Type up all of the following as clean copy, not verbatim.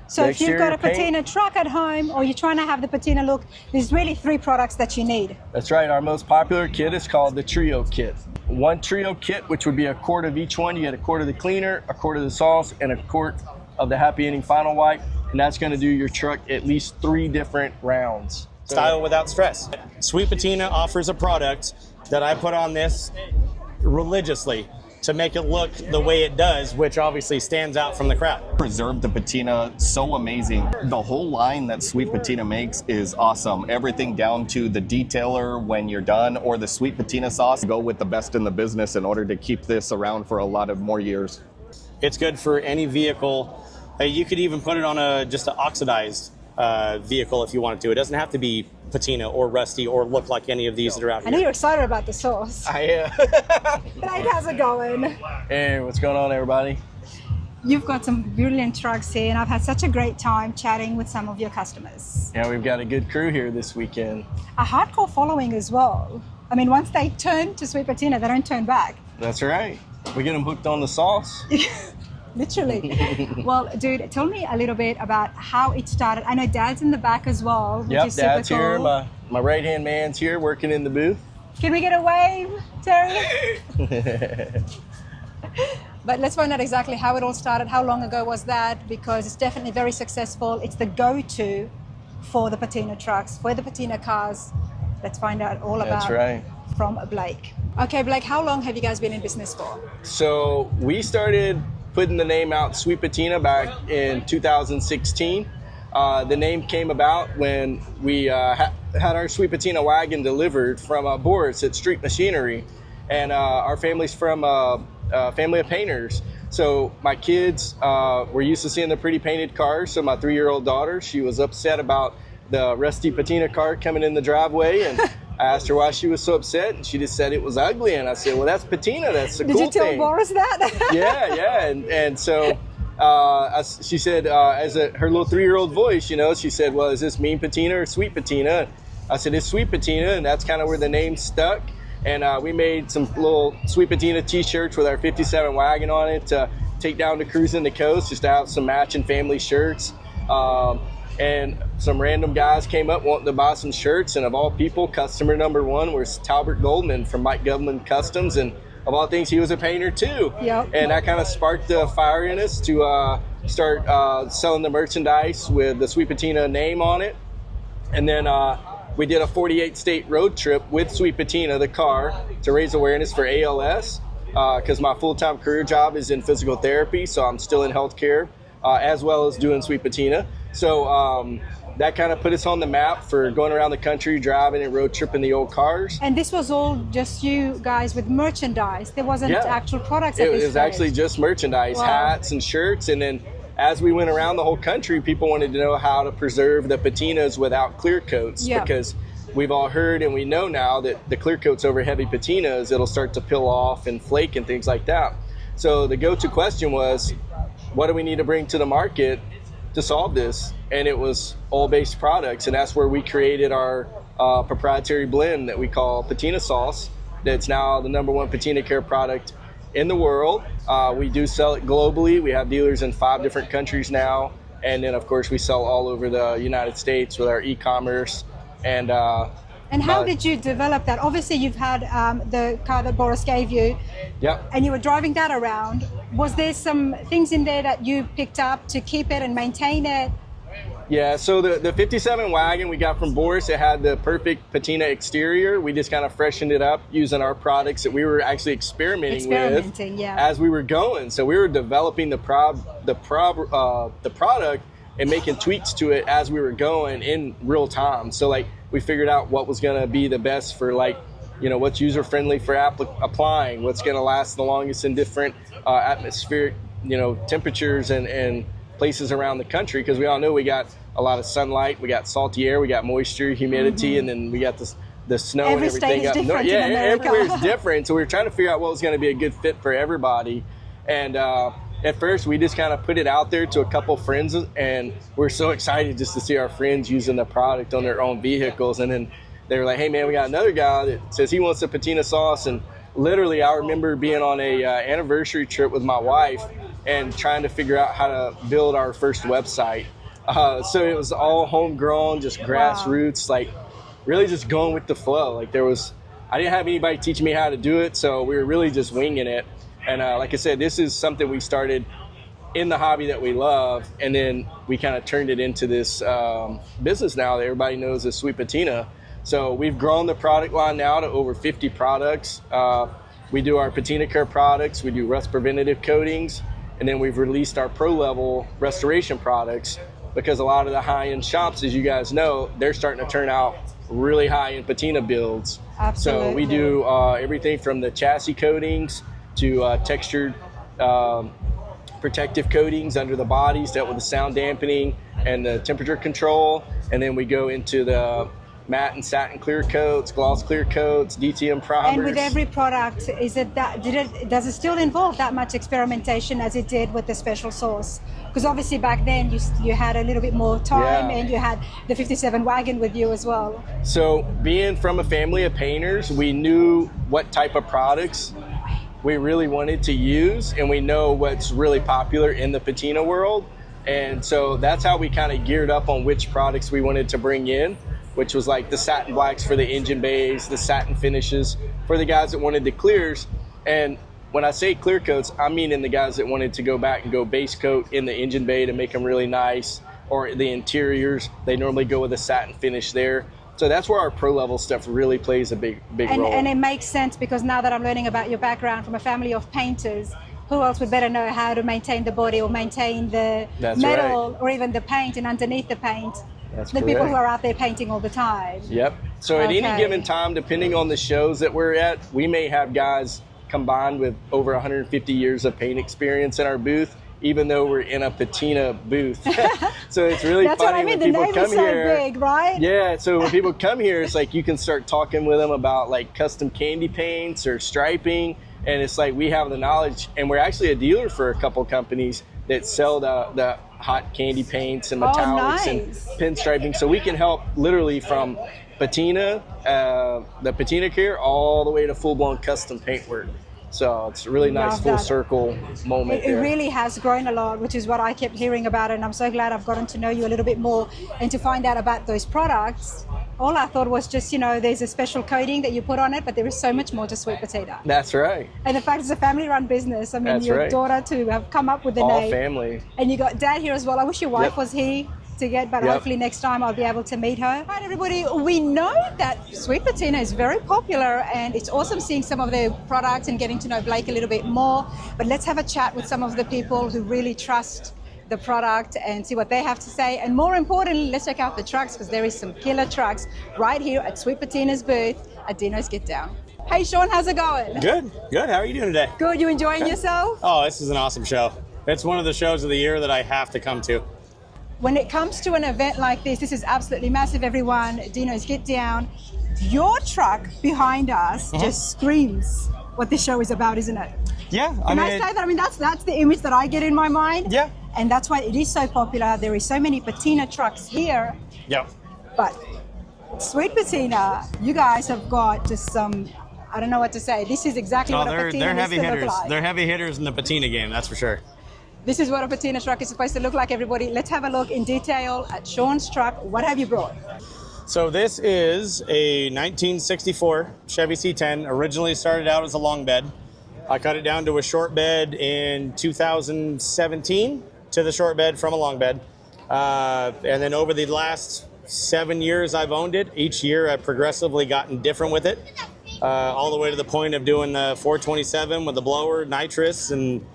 So if you've got a patina truck at home or you're trying to have the patina look, there's really 3 products that you need. That's right. Our most popular kit is called the Trio Kit. One Trio Kit, which would be a quart of each one. You get a quart of the cleaner, a quart of the sauce, and a quart of the Happy Ending Final Wipe. And that's going to do your truck at least 3 different rounds. Style without stress. Sweet Patina offers a product that I put on this religiously to make it look the way it does, which obviously stands out from the crowd. Preserve the patina, so amazing. The whole line that Sweet Patina makes is awesome. Everything down to the detailer when you're done, or the Sweet Patina sauce. Go with the best in the business in order to keep this around for a lot of more years. It's good for any vehicle. You could even put it on just an oxidized vehicle if you wanted to. It doesn't have to be patina or rusty or look like any of these that are out here. I know you're excited about the sauce. I am. Blake, how's it going? Hey, what's going on, everybody? You've got some brilliant trucks here, and I've had such a great time chatting with some of your customers. Yeah, we've got a good crew here this weekend. A hardcore following as well. I mean, once they turn to Sweet Patina, they don't turn back. That's right. We get them hooked on the sauce. Literally. Well, dude, tell me a little bit about how it started. I know Dad's in the back as well, which is super Dad's cool. here. My right-hand man's here working in the booth. Can we get a wave, Terry? But let's find out exactly how it all started. How long ago was that? Because it's definitely very successful. It's the go-to for the patina trucks, for the patina cars. Let's find out all about That's right. from Blake. Okay, Blake, how long have you guys been in business for? So we started putting the name out Sweet Patina back in 2016. The name came about when we had our Sweet Patina wagon delivered from Boris at Street Machinery. And our family's from a family of painters. So my kids were used to seeing the pretty painted cars. So my 3-year-old daughter, she was upset about the rusty patina car coming in the driveway. And I asked her why she was so upset, and she just said it was ugly. And I said, well, that's patina. That's the cool thing. Did you tell Boris that? Yeah. And so she said, her little 3-year-old voice, she said, well, is this mean patina or sweet patina? I said, it's sweet patina, and that's kind of where the name stuck. And we made some little Sweet Patina t-shirts with our 57 wagon on it to take down to cruising the coast, just to have some matching family shirts. And some random guys came up wanting to buy some shirts, and of all people, customer number 1 was Talbert Goldman from Mike Government Customs, and of all things, he was a painter too. Yep. And that kind of sparked the fire in us to start selling the merchandise with the Sweet Patina name on it. And then we did a 48-state road trip with Sweet Patina, the car, to raise awareness for ALS, because my full-time career job is in physical therapy, so I'm still in healthcare, as well as doing Sweet Patina. So that kind of put us on the map for going around the country, driving and road tripping the old cars. And this was all just you guys with merchandise. There wasn't actual products at this It was actually just merchandise, hats and shirts. And then as we went around the whole country, people wanted to know how to preserve the patinas without clear coats, because we've all heard and we know now that the clear coats over heavy patinas, it'll start to peel off and flake and things like that. So the go-to question was, what do we need to bring to the market to solve this? And it was oil-based products, and that's where we created our proprietary blend that we call Patina Sauce. That's now the #1 patina care product in the world. We do sell it globally. We have dealers in 5 different countries now, and then of course we sell all over the United States with our e-commerce. And how did you develop that? Obviously you've had the car that Boris gave you. Yep. And you were driving that around. Was there some things in there that you picked up to keep it and maintain it? Yeah, so the 57 wagon we got from Boris, it had the perfect patina exterior. We just kind of freshened it up using our products that we were actually experimenting with as we were going. So we were developing the product and making tweaks to it as we were going in real time. So like we figured out what was going to be the best for what's user friendly for applying, what's going to last the longest in different atmospheric temperatures and places around the country, because we all know we got a lot of sunlight, we got salty air, we got moisture, humidity, and then we got the snow and everything up north. Yeah, everywhere's different. So we were trying to figure out what was going to be a good fit for everybody. And at first we just kind of put it out there to a couple friends, and we're so excited just to see our friends using the product on their own vehicles. And then they were like, hey man, we got another guy that says he wants a patina sauce. And literally I remember being on a anniversary trip with my wife, and trying to figure out how to build our first website. So it was all homegrown, just grassroots, like really just going with the flow. Like I didn't have anybody teaching me how to do it, so we were really just winging it. And like I said, this is something we started in the hobby that we love, and then we kind of turned it into this business now that everybody knows as Sweet Patina. So we've grown the product line now to over 50 products. We do our patina care products, we do rust preventative coatings, and then we've released our pro level restoration products, because a lot of the high-end shops, as you guys know, they're starting to turn out really high-end patina builds. Absolutely. So we do everything from the chassis coatings to textured protective coatings under the bodies, dealt with the sound dampening and the temperature control. And then we go into the matte and satin clear coats, gloss clear coats, DTM primers. And with every product, does it still involve that much experimentation as it did with the special sauce? Because obviously back then you had a little bit more time, and you had the 57 wagon with you as well. So being from a family of painters, we knew what type of products we really wanted to use, and we know what's really popular in the patina world. And so that's how we kind of geared up on which products we wanted to bring in, which was like the satin blacks for the engine bays, the satin finishes for the guys that wanted the clears. And when I say clear coats, I mean in the guys that wanted to go back and go base coat in the engine bay to make them really nice, or the interiors, they normally go with a satin finish there. So that's where our pro level stuff really plays a big role. And it makes sense, because now that I'm learning about your background from a family of painters, who else would better know how to maintain the body or maintain the metal or even the paint and underneath the paint? The people who are out there painting all the time. Yep. So at any given time, depending on the shows that we're at, we may have guys combined with over 150 years of paint experience in our booth, even though we're in a patina booth. So it's really That's funny what I mean. when people come so here. Big, right? Yeah. So when people come here, it's like you can start talking with them about like custom candy paints or striping, and it's like we have the knowledge, and we're actually a dealer for a couple companies that sell the hot candy paints and metallics and pinstriping. So we can help literally from patina, the patina care, all the way to full-blown custom paintwork. So it's a really nice full circle moment. It really has grown a lot, which is what I kept hearing about, and I'm so glad I've gotten to know you a little bit more and to find out about those products. All I thought was just, there's a special coating that you put on it, but there is so much more to Sweet Patina. That's right. And the fact it's a family-run business. I mean, your daughter to have come up with the name. All family. And you got Dad here as well. I wish your wife was here to get, but hopefully next time I'll be able to meet her. Right, everybody, we know that Sweet Patina is very popular, and it's awesome seeing some of their products and getting to know Blake a little bit more. But let's have a chat with some of the people who really trust the product and see what they have to say. And more importantly, let's check out the trucks, because there is some killer trucks right here at Sweet Patina's booth at Dino's Get Down. Hey Sean, how's it going? Good. How are you doing today? Good, you enjoying yourself? Oh, this is an awesome show. It's one of the shows of the year that I have to come to. When it comes to an event like this is absolutely massive, everyone. Dino's Get Down. Your truck behind us just screams what this show is about, isn't it? Yeah. Can I say that? I mean, that's the image that I get in my mind. Yeah. And that's why it is so popular. There is so many patina trucks here. Yeah. But Sweet Patina, you guys have got just some, I don't know what to say. This is exactly what a patina needs to look like. They're heavy hitters in the patina game, that's for sure. This is what a patina truck is supposed to look like, everybody. Let's have a look in detail at Sean's truck. What have you brought? So this is a 1964 Chevy C10. Originally started out as a long bed. I cut it down to a short bed in 2017 to the short bed from a long bed. And then over the last 7 years I've owned it, each year I've progressively gotten different with it. All the way to the point of doing the 427 with the blower, nitrous, and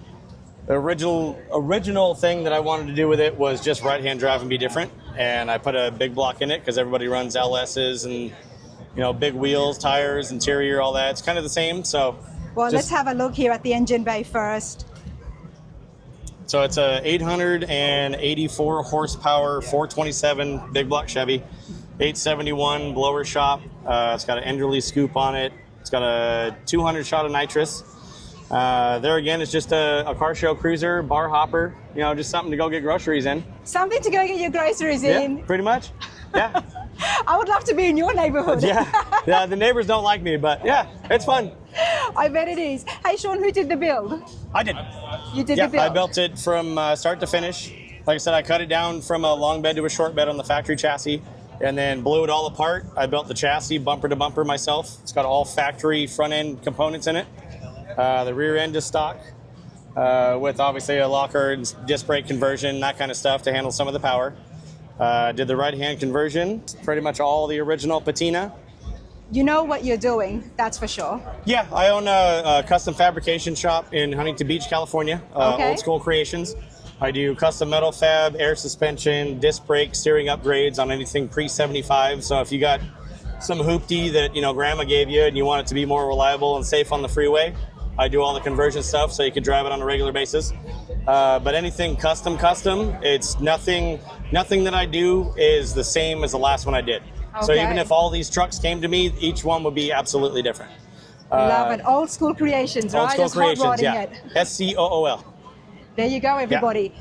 the original thing that I wanted to do with it was just right-hand drive and be different. And I put a big block in it because everybody runs LS's and, big wheels, tires, interior, all that. It's kind of the same. So, well, let's have a look here at the engine bay first. So it's a 884 horsepower, 427 big block Chevy, 871 blower shop. It's got an Enderley scoop on it. It's got a 200 shot of nitrous. There again, it's just a car show cruiser, bar hopper, just something to go get groceries in. Something to go get your groceries in. Yeah, pretty much. Yeah. I would love to be in your neighborhood. Yeah, the neighbors don't like me, but yeah, it's fun. I bet it is. Hey, Sean, who did the build? I did. You did Yeah, the build. I built it from start to finish. Like I said, I cut it down from a long bed to a short bed on the factory chassis and then blew it all apart. I built the chassis bumper to bumper myself. It's got all factory front end components in it. The rear end is stock with obviously a locker and disc brake conversion, that kind of stuff to handle some of the power. Did the right hand conversion, pretty much all the original patina. You know what you're doing, that's for sure. Yeah, I own a custom fabrication shop in Huntington Beach, California, Old School Creations. I do custom metal fab, air suspension, disc brake, steering upgrades on anything pre-75. So if you got some hoopty that, grandma gave you and you want it to be more reliable and safe on the freeway, I do all the conversion stuff so you can drive it on a regular basis. But anything custom, it's nothing that I do is the same as the last one I did. Okay. So even if all these trucks came to me, each one would be absolutely different. Love it. Old School Creations, Old right? School Just hot Creations, rodding yeah. it. SCOOL. There you go, everybody.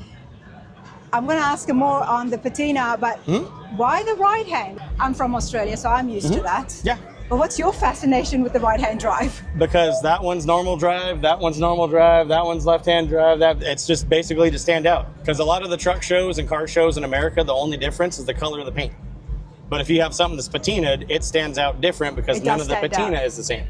I'm going to ask you more on the patina, but why the right hand? I'm from Australia, so I'm used to that. Yeah. But what's your fascination with the right hand drive? Because that one's normal drive, that one's normal drive, that one's left-hand drive. It's just basically to stand out. Because a lot of the truck shows and car shows in America, the only difference is the color of the paint. But if you have something that's patinaed, it stands out different because none of the patina is the same.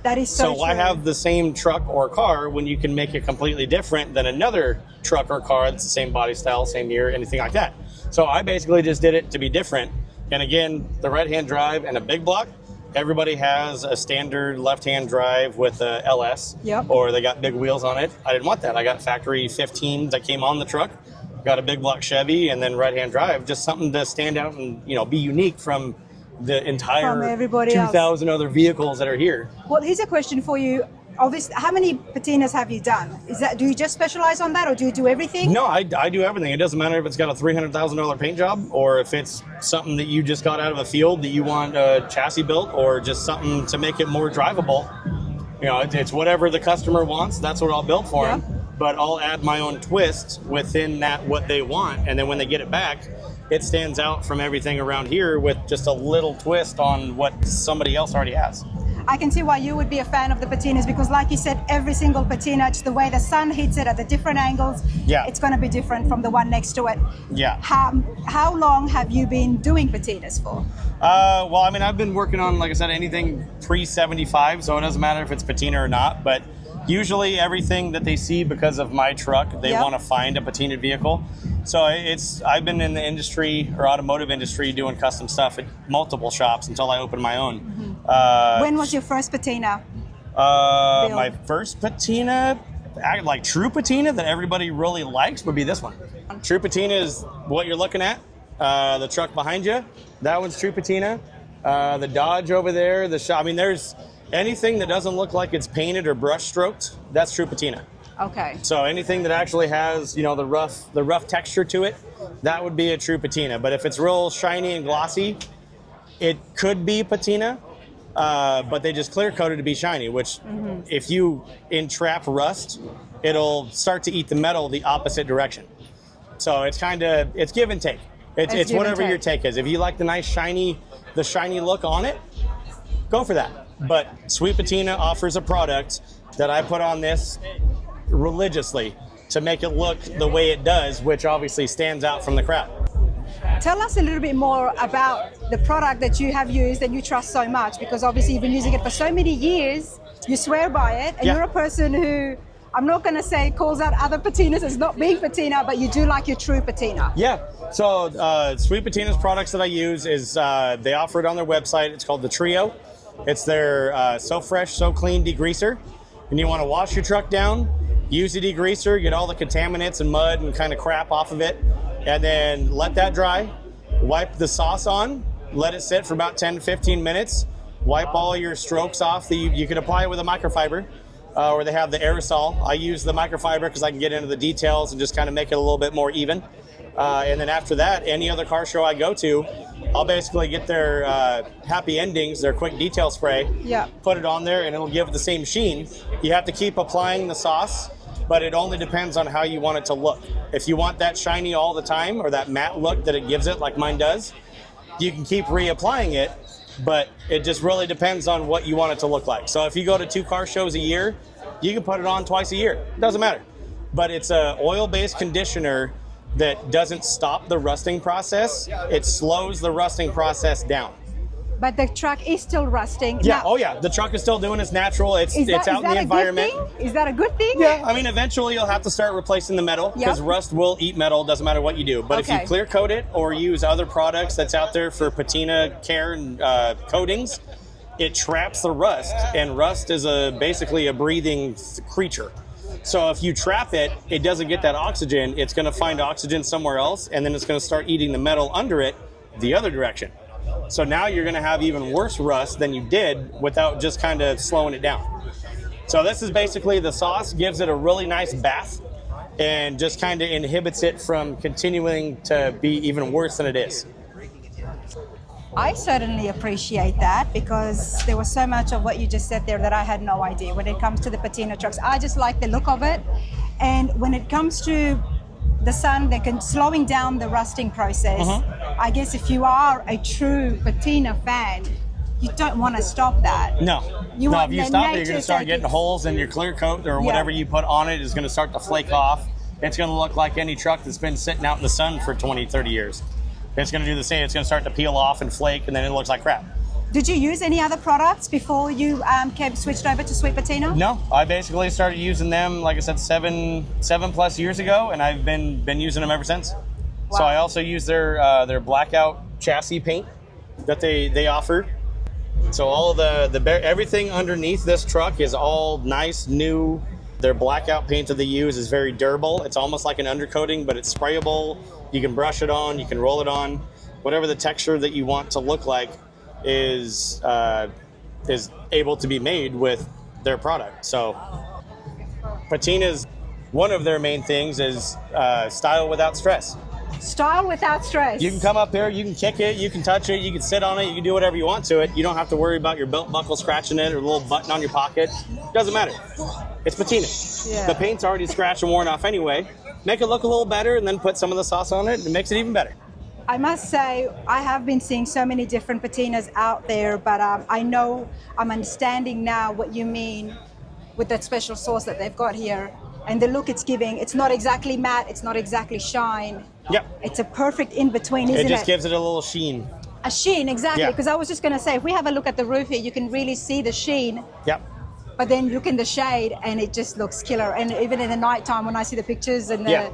That is so true. Why have the same truck or car when you can make it completely different than another truck or car that's the same body style, same year, anything like that? So I basically just did it to be different. And again, the right-hand drive and a big block, everybody has a standard left-hand drive with a LS, or they got big wheels on it. I didn't want that. I got factory 15s that came on the truck, got a big block Chevy, and then right-hand drive, just something to stand out and be unique from the entire 2,000 other vehicles that are here. Well, here's a question for you. Obviously, how many patinas have you done? Do you just specialize on that, or do you do everything? No, I do everything. It doesn't matter if it's got a $300,000 paint job, or if it's something that you just got out of a field that you want a chassis built, or just something to make it more drivable. It's whatever the customer wants. That's what I'll build for them. But I'll add my own twist within that what they want, and then when they get it back, it stands out from everything around here with just a little twist on what somebody else already has. I can see why you would be a fan of the patinas, because like you said, every single patina, just the way the sun hits it at the different angles, it's going to be different from the one next to it. Yeah. How long have you been doing patinas for? Well, I've been working on, like I said, anything pre-75, so it doesn't matter if it's patina or not, but usually everything that they see because of my truck, they want to find a patinaed vehicle. So I've been in the industry or automotive industry doing custom stuff at multiple shops until I opened my own. When was your first patina? My first patina, like true patina that everybody really likes, would be this one. True patina is what you're looking at. The truck behind you, that one's true patina. The Dodge over there, the shop. There's anything that doesn't look like it's painted or brush stroked, that's true patina. Okay. So anything that actually has, the rough texture to it, that would be a true patina. But if it's real shiny and glossy, it could be patina, but they just clear coat it to be shiny, which if you entrap rust, it'll start to eat the metal the opposite direction. So it's give and take. It's whatever your take is. If you like the shiny look on it, go for that. But Sweet Patina offers a product that I put on this religiously to make it look the way it does, which obviously stands out from the crowd. Tell us a little bit more about the product that you have used and you trust so much, because obviously you've been using it for so many years, you swear by it, and you're a person who, I'm not going to say calls out other patinas as not being patina, but you do like your true patina. Yeah, so Sweet Patina's products that I use is, they offer it on their website. It's called the Trio. It's their So Fresh, So Clean degreaser. And you want to wash your truck down, use the degreaser, get all the contaminants and mud and kind of crap off of it, and then let that dry. Wipe the sauce on, let it sit for about 10 to 15 minutes. Wipe all your strokes off. You can apply it with a microfiber, or they have the aerosol. I use the microfiber because I can get into the details and just kind of make it a little bit more even. And then after that, any other car show I go to, I'll basically get their happy endings, their quick detail spray, put it on there, and it'll give it the same sheen. You have to keep applying the sauce, but it only depends on how you want it to look. If you want that shiny all the time, or that matte look that it gives it like mine does, you can keep reapplying it, but it just really depends on what you want it to look like. So if you go to 2 car shows a year, you can put it on twice a year. It doesn't matter. but it's a oil-based conditioner that doesn't stop the rusting process. It slows the rusting process down. But the truck is still rusting. Yeah. Now, Oh yeah. The truck is still doing its natural. It's out in the environment. Is that a good thing? Yeah. I mean, eventually you'll have to start replacing the metal because rust will eat metal. Doesn't matter what you do. But if you clear coat it or use other products that's out there for patina care and coatings, it traps the rust. And rust is basically a breathing creature. So if you trap it, it doesn't get that oxygen. It's going to find oxygen somewhere else, and then it's going to start eating the metal under it the other direction. So now you're going to have even worse rust than you did without just kind of slowing it down. So this is basically the sauce, gives it a really nice bath and just kind of inhibits it from continuing to be even worse than it is. I certainly appreciate that because there was so much of what you just said there that I had no idea when it comes to the patina trucks. I just like the look of it. And when it comes to the sun, slowing down the rusting process, I guess if you are a true patina fan, you don't want to stop that. No. If you stop it, you're going to start getting holes in your clear coat or whatever you put on it is going to start to flake off. It's going to look like any truck that's been sitting out in the sun for 20, 30 years. It's going to do the same. It's going to start to peel off and flake, and then it looks like crap. Did you use any other products before you switched over to Sweet Patina? No, I basically started using them, like I said, seven plus years ago, and I've been using them ever since. Wow. So I also use their blackout chassis paint that they offer. So all of everything underneath this truck is all nice, new. Their blackout paint that they use is very durable. It's almost like an undercoating, but it's sprayable. You can brush it on, you can roll it on. Whatever the texture that you want to look like is able to be made with their product. So Patina's, one of their main things is style without stress. Style without stress. You can come up here, you can kick it, you can touch it, you can sit on it, you can do whatever you want to it. You don't have to worry about your belt buckle scratching it or a little button on your pocket. Doesn't matter. It's patina. Yeah. The paint's already scratched and worn off anyway. Make it look a little better and then put some of the sauce on it and it makes it even better. I must say, I have been seeing so many different patinas out there, but I know I'm understanding now what you mean with that special sauce that they've got here. And the look it's giving, it's not exactly matte, it's not exactly shine. Yep. It's a perfect in-between, isn't it? It just gives it a little sheen. A sheen, exactly. Because I was just going to say, if we have a look at the roof here, you can really see the sheen. Yep. But then look in the shade and it just looks killer. And even in the nighttime when I see the pictures and the...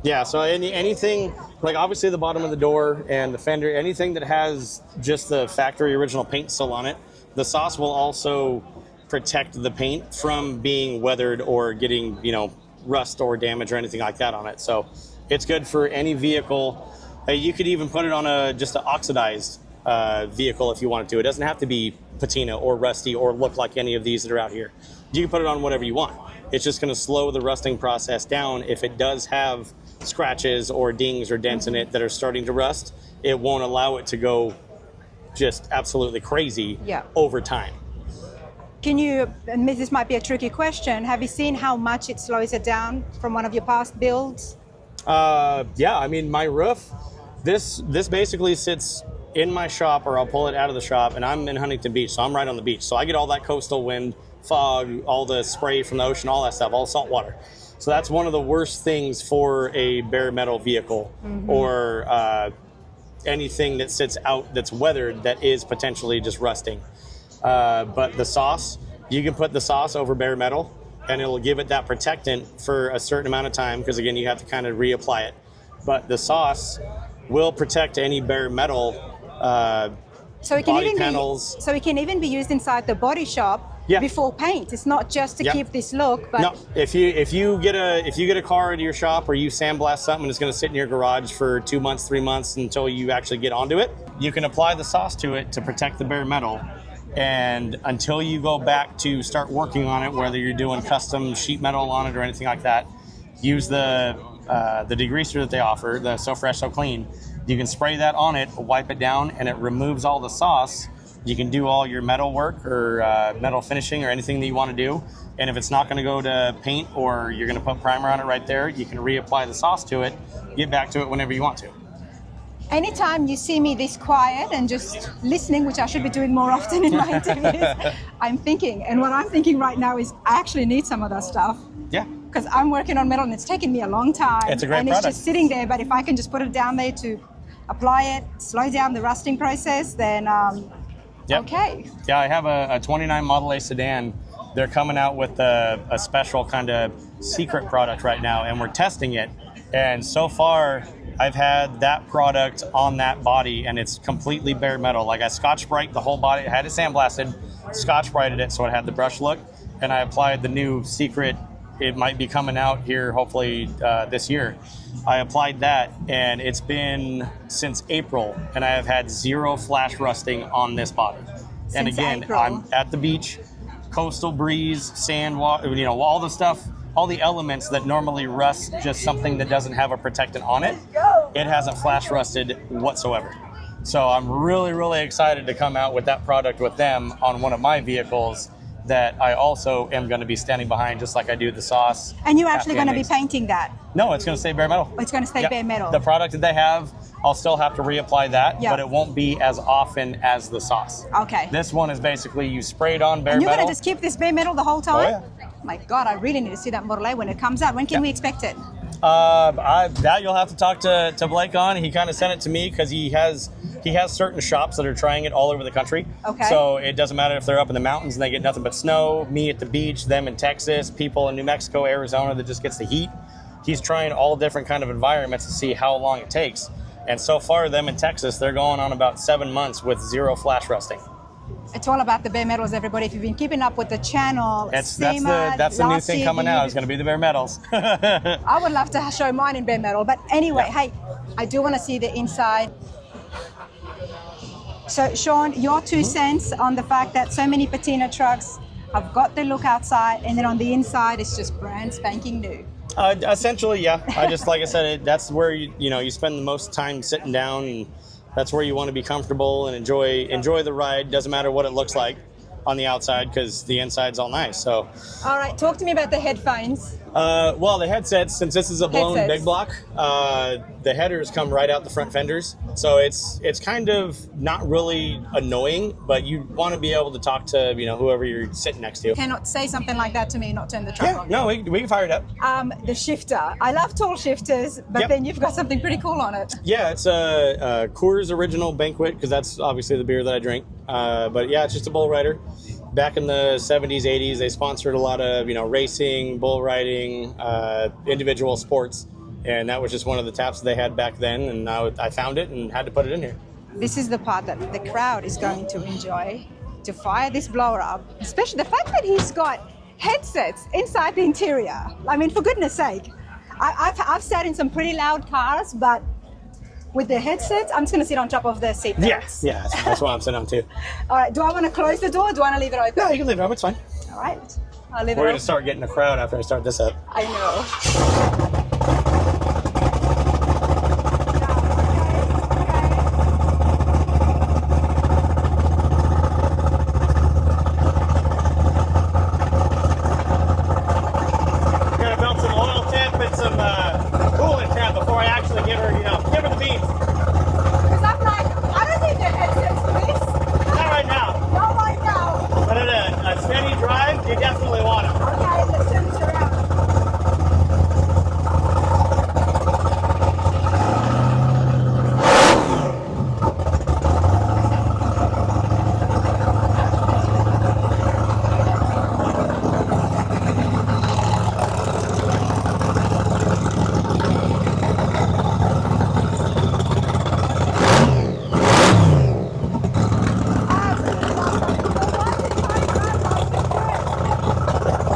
Yeah, so anything, like obviously the bottom of the door and the fender, anything that has just the factory original paint still on it, the sauce will also protect the paint from being weathered or getting, rust or damage or anything like that on it. So it's good for any vehicle. You could even put it on just an oxidized vehicle if you wanted to. It doesn't have to be patina or rusty or look like any of these that are out here. You can put it on whatever you want. It's just going to slow the rusting process down. If it does have scratches or dings or dents in it that are starting to rust, it won't allow it to go just absolutely crazy over time. Can you, and this might be a tricky question, have you seen how much it slows it down from one of your past builds? Yeah, I mean, my roof, this basically sits in my shop, or I'll pull it out of the shop, and I'm in Huntington Beach, so I'm right on the beach. So I get all that coastal wind, fog, all the spray from the ocean, all that stuff, all salt water. So that's one of the worst things for a bare metal vehicle or anything that sits out that's weathered that is potentially just rusting. But the sauce, you can put the sauce over bare metal and it'll give it that protectant for a certain amount of time because again, you have to kind of reapply it. But the sauce will protect any bare metal body panels. So it can even be used inside the body shop before paint. It's not just to keep this look, but no. If you get a car into your shop or you sandblast something and it's going to sit in your garage for 2 months, 3 months until you actually get onto it, you can apply the sauce to it to protect the bare metal. And until you go back to start working on it, whether you're doing custom sheet metal on it or anything like that, use the degreaser that they offer, the So Fresh So Clean. You can spray that on it, wipe it down, and it removes all the sauce. You can do all your metal work or metal finishing or anything that you want to do. And if it's not going to go to paint or you're going to put primer on it right there, you can reapply the sauce to it, get back to it whenever you want to. Anytime you see me this quiet and just listening, which I should be doing more often in my interviews, I'm thinking. And what I'm thinking right now is I actually need some of that stuff. Yeah. because I'm working on metal and it's taken me a long time. It's a great and product. It's just sitting there, but if I can just put it down there to apply it, slow down the rusting process, then okay. Yeah, I have a 29 Model A sedan. They're coming out with a special kind of secret product right now, and we're testing it. And so far, I've had that product on that body, and it's completely bare metal. Like I Scotch-Brite the whole body. I had it sandblasted, Scotch-Brited it so it had the brush look, and I applied the new secret. It might be coming out here hopefully this year. I applied that, and it's been since April, and I have had 0 flash rusting on this body. And again, April. I'm at the beach, coastal breeze, sand, all the stuff, all the elements that normally rust just something that doesn't have a protectant on it. It hasn't flash rusted whatsoever. So I'm really, really excited to come out with that product with them on one of my vehicles that I also am going to be standing behind, just like I do the sauce. And you're actually going to be Afghan painting that? No, it's going to stay bare metal. It's going to stay bare metal. The product that they have, I'll still have to reapply that, Yeah. but it won't be as often as the sauce. Okay. This one is basically you spray it on bare And you're metal. going to just keep this bare metal the whole time? Oh, yeah. My God, I really need to see that Model A when it comes out. When can we expect it? That you'll have to talk to Blake on. He kind of sent it to me because he has certain shops that are trying it all over the country. Okay. So it doesn't matter if they're up in the mountains and they get nothing but snow, me at the beach, them in Texas, people in New Mexico, Arizona that just gets the heat. He's trying all different kind of environments to see how long it takes. And so far, them in Texas, they're going on about 7 months with 0 flash rusting. It's all about the bare metals, everybody. If you've been keeping up with the channel, That's the new thing coming out. It's going to be the bare metals. I would love to show mine in bare metal, but anyway, hey, I do want to see the inside. So, Sean, your 2 cents on the fact that so many patina trucks have got the look outside, and then on the inside, it's just brand spanking new. Essentially, yeah. Like I said, that's where you spend the most time sitting down, and that's where you want to be comfortable and enjoy the ride. Doesn't matter what it looks like on the outside because the inside's all nice. So, all right, talk to me about the headphones. Well, the headsets, since this is a blown Headsets. big block, the headers come right out the front fenders. So it's kind of not really annoying, but you want to be able to talk to whoever you're sitting next to. Cannot say something like that to me, not turn the truck on. No, we can fire it up. The shifter. I love tall shifters, but Yep. then you've got something pretty cool on it. Yeah, it's a Coors Original Banquet because that's obviously the beer that I drink. But yeah, it's just a bull rider. Back in the 70s, 80s, they sponsored a lot of racing, bull riding, individual sports, and that was just one of the taps they had back then. And now I found it and had to put it in here. This is the part that the crowd is going to enjoy, to fire this blower up, especially the fact that he's got headsets inside the interior. I mean, for goodness sake, I've sat in some pretty loud cars, but with the headsets, I'm just going to sit on top of the seat belts. Yeah, that's what I'm sitting on too. All right, do I want to close the door or do I want to leave it open? No, you can leave it open, it's fine. All right, I'll leave it We're open. going to start getting a crowd after I start this up. I know. I'm going to build some oil tip and some coolant trap before I actually give her the beans. Because I'm like, I don't need the headsets for this. Not right now. Not right now. But at a steady drive, you definitely want them. Okay, let's turn this around.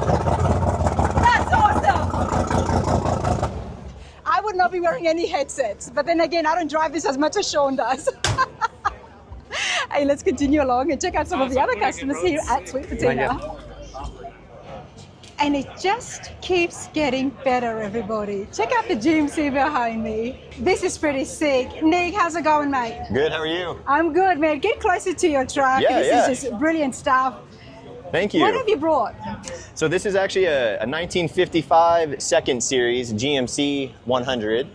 That's awesome. I would not be wearing any headsets, but then again, I don't drive this as much as Sean does. Hey, let's continue along and check out some of the other customers here at Sweet Patina. And it just keeps getting better, everybody. Check out the GMC behind me. This is pretty sick. Nick, how's it going, mate? Good, how are you? I'm good, man. Get closer to your truck. Yeah, This yeah. is just brilliant stuff. Thank you. What have you brought? So this is actually a 1955 second series GMC 100.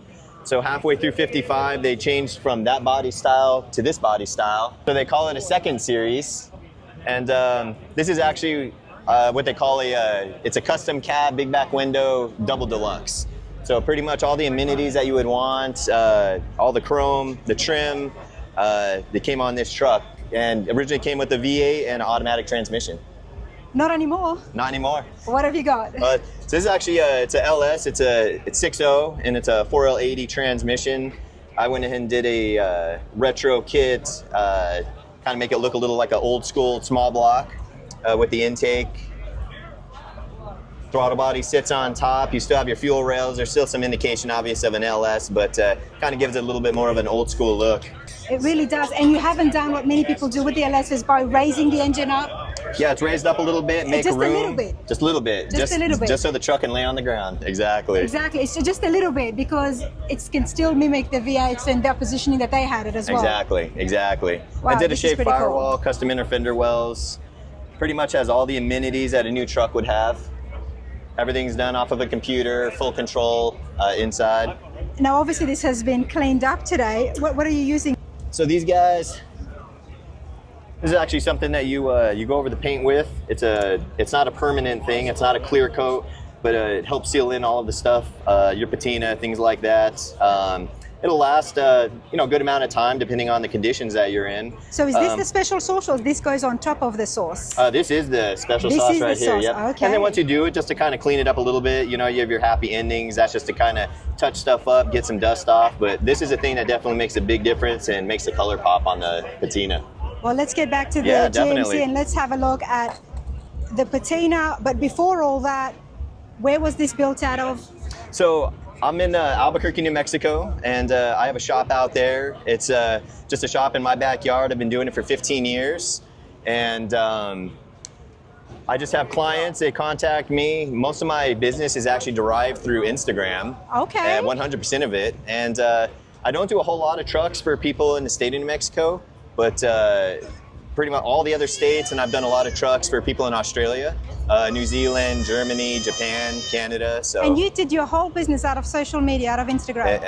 So halfway through 55, they changed from that body style to this body style. So they call it a second series. And this is actually what they call it's a custom cab, big back window, double deluxe. So pretty much all the amenities that you would want, all the chrome, the trim, they came on this truck, and originally came with a V8 and an automatic transmission. Not anymore. Not anymore. What have you got? So this is actually it's a LS. It's 6.0 and it's a 4L80 transmission. I went ahead and did a retro kit, kind of make it look a little like an old school small block with the intake. Throttle body sits on top. You still have your fuel rails. There's still some indication, obvious, of an LS, but kind of gives it a little bit more of an old school look. It really does. And you haven't done what many people do with the LSs by raising the engine up. Yeah, it's raised up a little bit, make just room. A little bit. Just a little bit. Just a little bit. Just so the truck can lay on the ground. Exactly. Exactly. It's just a little bit because it can still mimic the V8s and their positioning that they had it as well. Exactly. Wow, I did a this is shaped pretty firewall, cool. custom inner fender wells. Pretty much has all the amenities that a new truck would have. Everything's done off of a computer, full control inside. Now, obviously, this has been cleaned up today. What are you using? So these guys, this is actually something that you go over the paint with. It's not a permanent thing. It's not a clear coat, but it helps seal in all of the stuff, your patina, things like that. It'll last a good amount of time depending on the conditions that you're in. So is this the special sauce, or this goes on top of the sauce? This is the special This sauce is right the here. sauce. Yep. Okay. And then once you do it, just to kind of clean it up a little bit, you have your happy endings. That's just to kind of touch stuff up, get some dust off. But this is a thing that definitely makes a big difference and makes the color pop on the patina. Well, let's get back to the Yeah, GMC definitely. and let's have a look at the patina. But before all that, where was this built out of? So I'm in Albuquerque, New Mexico, and I have a shop out there. It's just a shop in my backyard. I've been doing it for 15 years, and I just have clients. They contact me. Most of my business is actually derived through Instagram. Okay. 100% of it. And I don't do a whole lot of trucks for people in the state of New Mexico, but pretty much all the other states, and I've done a lot of trucks for people in Australia, New Zealand, Germany, Japan, Canada. So. And you did your whole business out of social media, out of Instagram.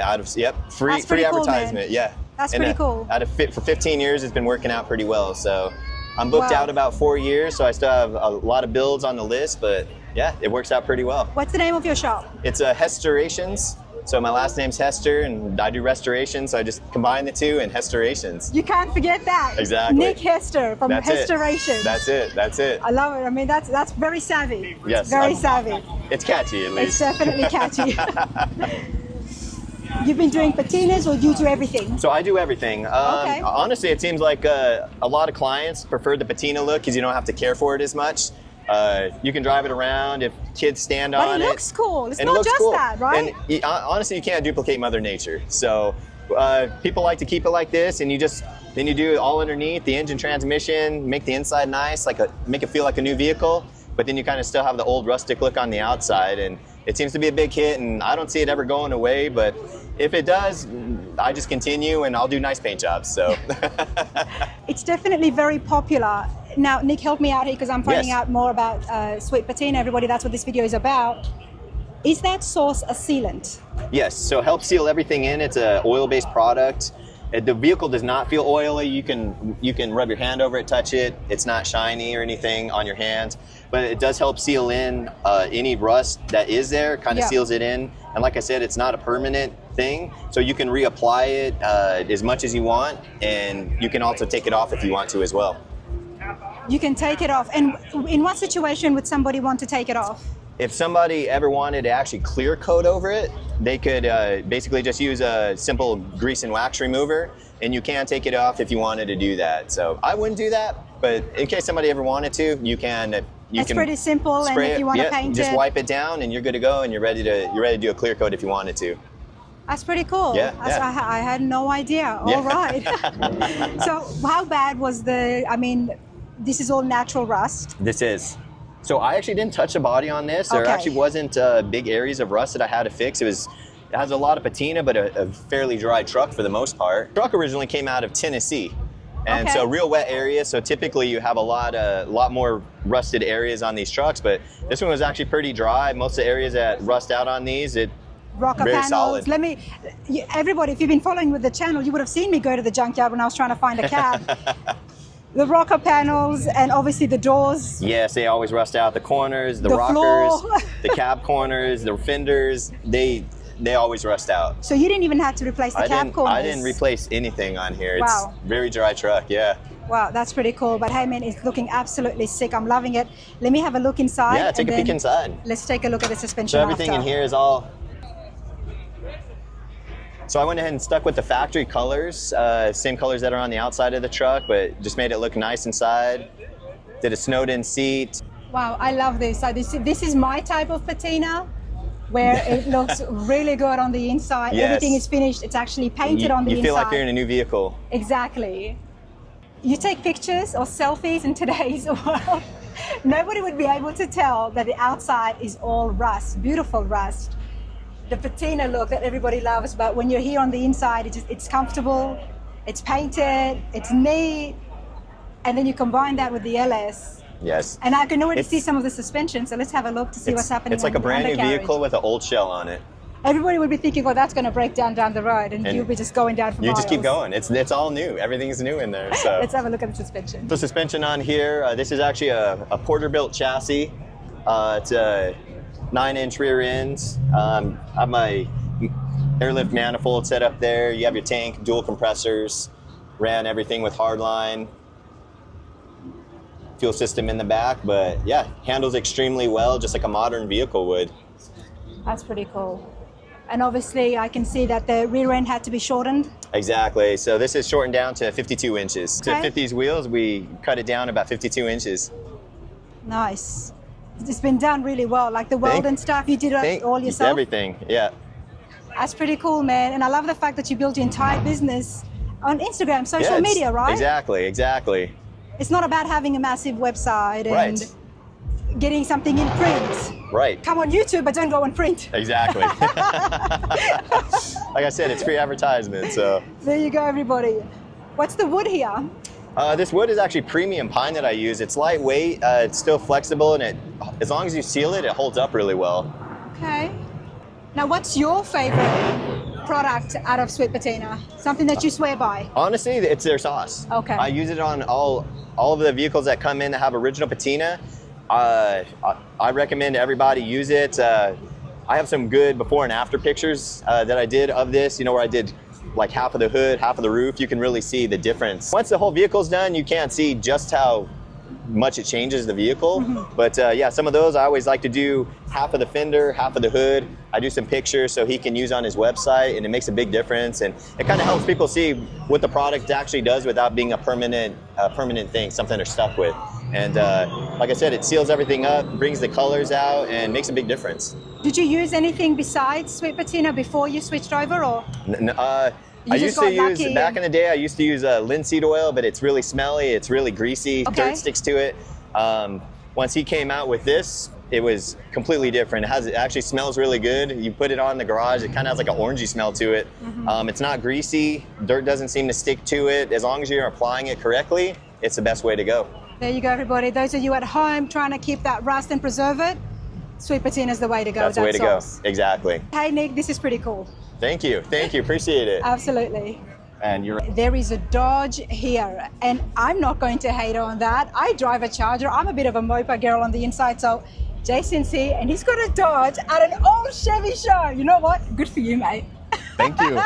Free That's pretty cool, advertisement. man. Yeah. That's And, pretty cool. For 15 years, it's been working out pretty well. So I'm booked Wow. out about 4 years, so I still have a lot of builds on the list, but yeah, it works out pretty well. What's the name of your shop? It's Hesterations. So my last name's Hester, and I do restoration, so I just combine the two, and Hesterations. You can't forget that. Exactly. Nick Hester from That's it. Hestoration. That's it. I love it. I mean, that's very savvy. Yes, It's very I'm- savvy. It's catchy, at It's least. definitely catchy. You've been doing patinas, or you do everything? So I do everything. Okay. Honestly, it seems like a lot of clients prefer the patina look because you don't have to care for it as much. You can drive it around if kids stand on it. But it looks cool. It's And it not looks just cool. that, right? And honestly, you can't duplicate Mother Nature. So people like to keep it like this, and then you do it all underneath, the engine, transmission, make the inside nice, make it feel like a new vehicle, but then you kind of still have the old rustic look on the outside, and it seems to be a big hit, and I don't see it ever going away, but if it does, I just continue and I'll do nice paint jobs, so. It's definitely very popular. Now, Nick, help me out here because I'm finding Yes. out more about Sweet Patina. Everybody, that's what this video is about. Is that sauce a sealant? Yes, so it helps seal everything in. It's an oil-based product. The vehicle does not feel oily. You can rub your hand over it, touch it. It's not shiny or anything on your hands, but it does help seal in any rust that is there, kind of Yeah. seals it in. And like I said, it's not a permanent thing, so you can reapply it as much as you want, and you can also take it off if you want to as well. You can take it off. And in what situation would somebody want to take it off? If somebody ever wanted to actually clear coat over it, they could basically just use a simple grease and wax remover, and you can take it off if you wanted to do that. So I wouldn't do that, but in case somebody ever wanted to, you can. It's pretty simple, and spray if it, you want to yep, paint just it, wipe it down, and you're good to go, and you're ready to do a clear coat if you wanted to. that's pretty cool. Yeah, I had no idea. All right. So how bad was this is all natural rust. This is. So I actually didn't touch the body on this. There Okay. actually wasn't big areas of rust that I had to fix. It has a lot of patina, but a fairly dry truck for the most part. The truck originally came out of Tennessee. And Okay. so real wet areas, so typically you have a lot more rusted areas on these trucks, but this one was actually pretty dry. Most of the areas that rust out on these, Rocker Very panels. solid. Everybody, if you've been following with the channel, you would have seen me go to the junkyard when I was trying to find a cab. The rocker panels and obviously the doors. Yes, they always rust out. The corners, the rockers, floor. the cab corners, the fenders, they always rust out. So you didn't even have to replace the cab corners? I didn't replace anything on here. Wow. It's very dry truck, yeah. Wow, that's pretty cool. But hey man, it's looking absolutely sick. I'm loving it. Let me have a look inside. Yeah, take a peek inside. Let's take a look at the suspension So everything after. in here is all... So I went ahead and stuck with the factory colors, same colors that are on the outside of the truck, but just made it look nice inside. Did a snowed-in seat. Wow, I love this. So this is my type of patina, where it looks really good on the inside. Yes. Everything is finished. It's actually painted on the inside. You feel like you're in a new vehicle. Exactly. You take pictures or selfies in today's world, nobody would be able to tell that the outside is all rust, beautiful rust. The patina look that everybody loves, but when you're here on the inside, it's comfortable, it's painted, it's neat, and then you combine that with the LS. Yes. And I can already see some of the suspension, so let's have a look to see what's happening. It's like a brand new vehicle with an old shell on it. Everybody would be thinking, oh, that's going to break down the road, and you'll be just going down for You miles. just keep going. It's all new. Everything's new in there. So let's have a look at the suspension. The suspension on here, this is actually a Porter-built chassis. It's a 9-inch rear ends. I have my airlift manifold set up there. You have your tank, dual compressors. Ran everything with hardline. Fuel system in the back, but yeah, handles extremely well, just like a modern vehicle would. That's pretty cool. And obviously I can see that the rear end had to be shortened. Exactly. So this is shortened down to 52 inches. Okay. To fit these wheels, we cut it down about 52 inches. Nice. It's been done really well. Like the weld and stuff, you did it all yourself? Everything, yeah. That's pretty cool, man. And I love the fact that you built your entire business on Instagram, social media, right? Exactly. It's not about having a massive website and getting something in print. Right. Come on YouTube, but don't go in print. Exactly. Like I said, it's free advertisement, so. There you go, everybody. What's the wood here? This wood is actually premium pine that I use. It's lightweight, it's still flexible, and as long as you seal it, it holds up really well. Okay. Now, what's your favorite product out of Sweet Patina? Something that you swear by? Honestly, it's their sauce. Okay. I use it on all of the vehicles that come in that have original patina. I recommend everybody use it. I have some good before and after pictures that I did of this, where I did like half of the hood, half of the roof. You can really see the difference. Once the whole vehicle's done, you can't see just how much it changes the vehicle. Mm-hmm. But yeah, some of those I always like to do half of the fender, half of the hood. I do some pictures so he can use on his website, and it makes a big difference. And it kind of helps people see what the product actually does without being a permanent thing, something they're stuck with. And like I said, it seals everything up, brings the colors out, and makes a big difference. Did you use anything besides Sweet Patina before you switched over, or? I used to use, back in the day, I used to use linseed oil, but it's really smelly, it's really greasy, dirt sticks to it. Once he came out with this, it was completely different. It actually smells really good. You put it on in the garage, it kind of has like an orangey smell to it. Mm-hmm. It's not greasy, dirt doesn't seem to stick to it. As long as you're applying it correctly, it's the best way to go. There you go, everybody. Those of you at home trying to keep that rust and preserve it, Sweet Patina is the way to go. That's the way to go, exactly. Hey Nick, this is pretty cool. Thank you, appreciate it. Absolutely. And there is a Dodge here, and I'm not going to hate on that. I drive a Charger. I'm a bit of a moper girl on the inside, so Jason's here, and he's got a Dodge at an old Chevy show. You know what? Good for you, mate. Thank you.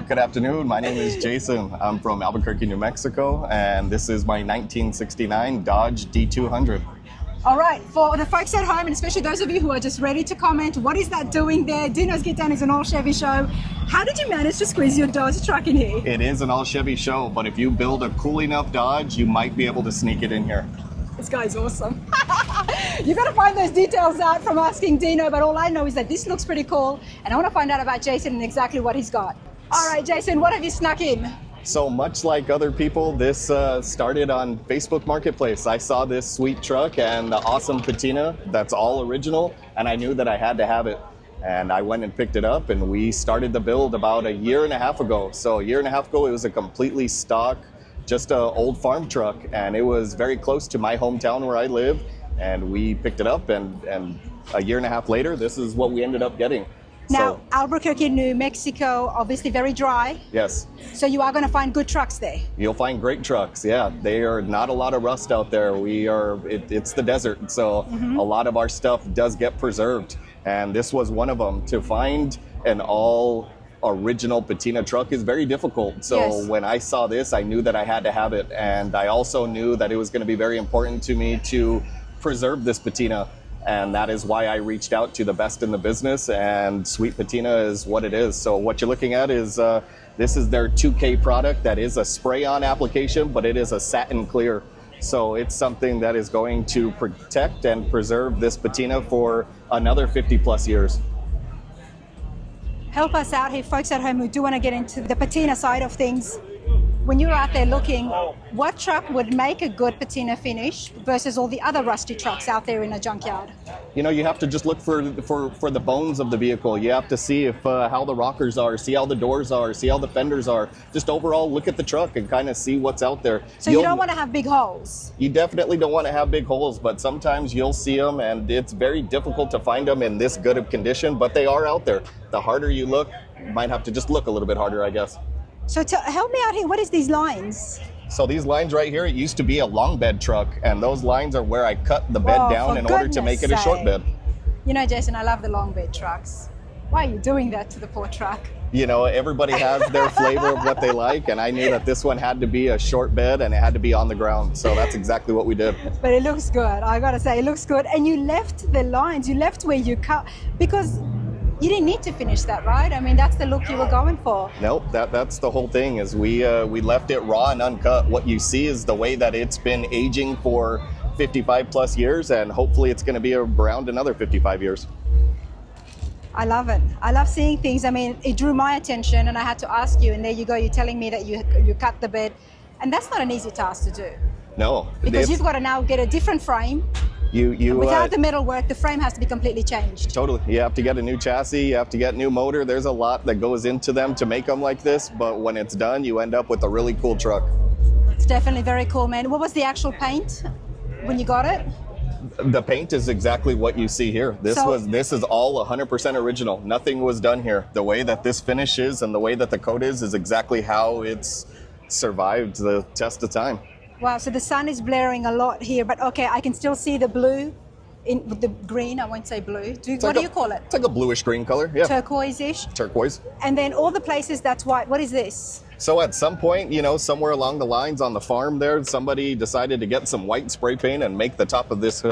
Good afternoon. My name is Jason. I'm from Albuquerque, New Mexico, and this is my 1969 Dodge D200. All right, for the folks at home, and especially those of you who are just ready to comment, what is that doing there? Dino's Get Down is an all Chevy show. How did you manage to squeeze your Dodge truck in here? It is an all Chevy show, but if you build a cool enough Dodge, you might be able to sneak it in here. This guy's awesome. You've got to find those details out from asking Dino, but all I know is that this looks pretty cool, and I want to find out about Jason and exactly what he's got. All right, Jason, what have you snuck in? So much like other people, this started on Facebook Marketplace. I saw this sweet truck and the awesome patina that's all original, and I knew that I had to have it. And I went and picked it up, and we started the build about a year and a half ago. So a year and a half ago, it was a completely stock, just an old farm truck, and it was very close to my hometown where I live, and we picked it up, and a year and a half later, this is what we ended up getting. Now, So, Albuquerque, New Mexico, obviously very dry. yes. So you are going to find good trucks there. You'll find great trucks. Yeah, they are not a lot of rust out there. It's the desert, so a lot of our stuff does get preserved, and this was one of them. To find an all original patina truck is very difficult. So Yes. when I saw this, I knew that I had to have it, and I also knew that it was going to be very important to me to preserve this patina. And that is why I reached out to the best in the business, and Sweet Patina is what it is. So what you're looking at is this is their 2K product that is a spray-on application, but it is a satin clear. So it's something that is going to protect and preserve this patina for another 50 plus years. Help us out here, folks at home who do want to get into the patina side of things. When you're out there looking, what truck would make a good patina finish versus all the other rusty trucks out there in a junkyard? You know, you have to just look for the bones of the vehicle. You have to see if how the rockers are, see how the doors are, see how the fenders are. Just overall look at the truck and kind of see what's out there. So you don't want to have big holes. You definitely don't want to have big holes, but sometimes you'll see them, and it's very difficult to find them in this good of condition, but they are out there. The harder you look, you might have to just look a little bit harder, I guess. So help me out here. What is these lines? So these lines right here, it used to be a long bed truck, and those lines are where I cut the bed Whoa, down for in order to make it a short sake. bed. You know, Jason, I love the long bed trucks. Why are you doing that to the poor truck? You know, everybody has their flavor of what they like, and I knew that this one had to be a short bed and it had to be on the ground. So that's exactly what we did. But it looks good. I gotta say, it looks good. And you left the lines, you left where you cut, because you didn't need to finish that, right? I mean, that's the look you were going for. Nope, that's the whole thing. Is we left it raw and uncut. What you see is the way that it's been aging for 55 plus years, and hopefully it's going to be around another 55 years. I love it. I love seeing things. I mean, it drew my attention, and I had to ask you. And there you go. You're telling me that you cut the bed, and that's not an easy task to do. No, Because you've got to now get a different frame. Without the metal work, the frame has to be completely changed. Totally. You have to get a new chassis, you have to get new motor. There's a lot that goes into them to make them like this, but when it's done, you end up with a really cool truck. It's definitely very cool, man. What was the actual paint when you got it? The paint is exactly what you see here. This is all 100% original. Nothing was done here. The way that this finishes and the way that the coat is exactly how it's survived the test of time. Wow, so the sun is blaring a lot here, but okay, I can still see the blue with the green. I won't say blue. What do you call it? It's like a bluish green color, yeah. Turquoise-ish. Turquoise. And then all the places that's white. What is this? So at some point, you know, somewhere along the lines on the farm there, somebody decided to get some white spray paint and make the top of this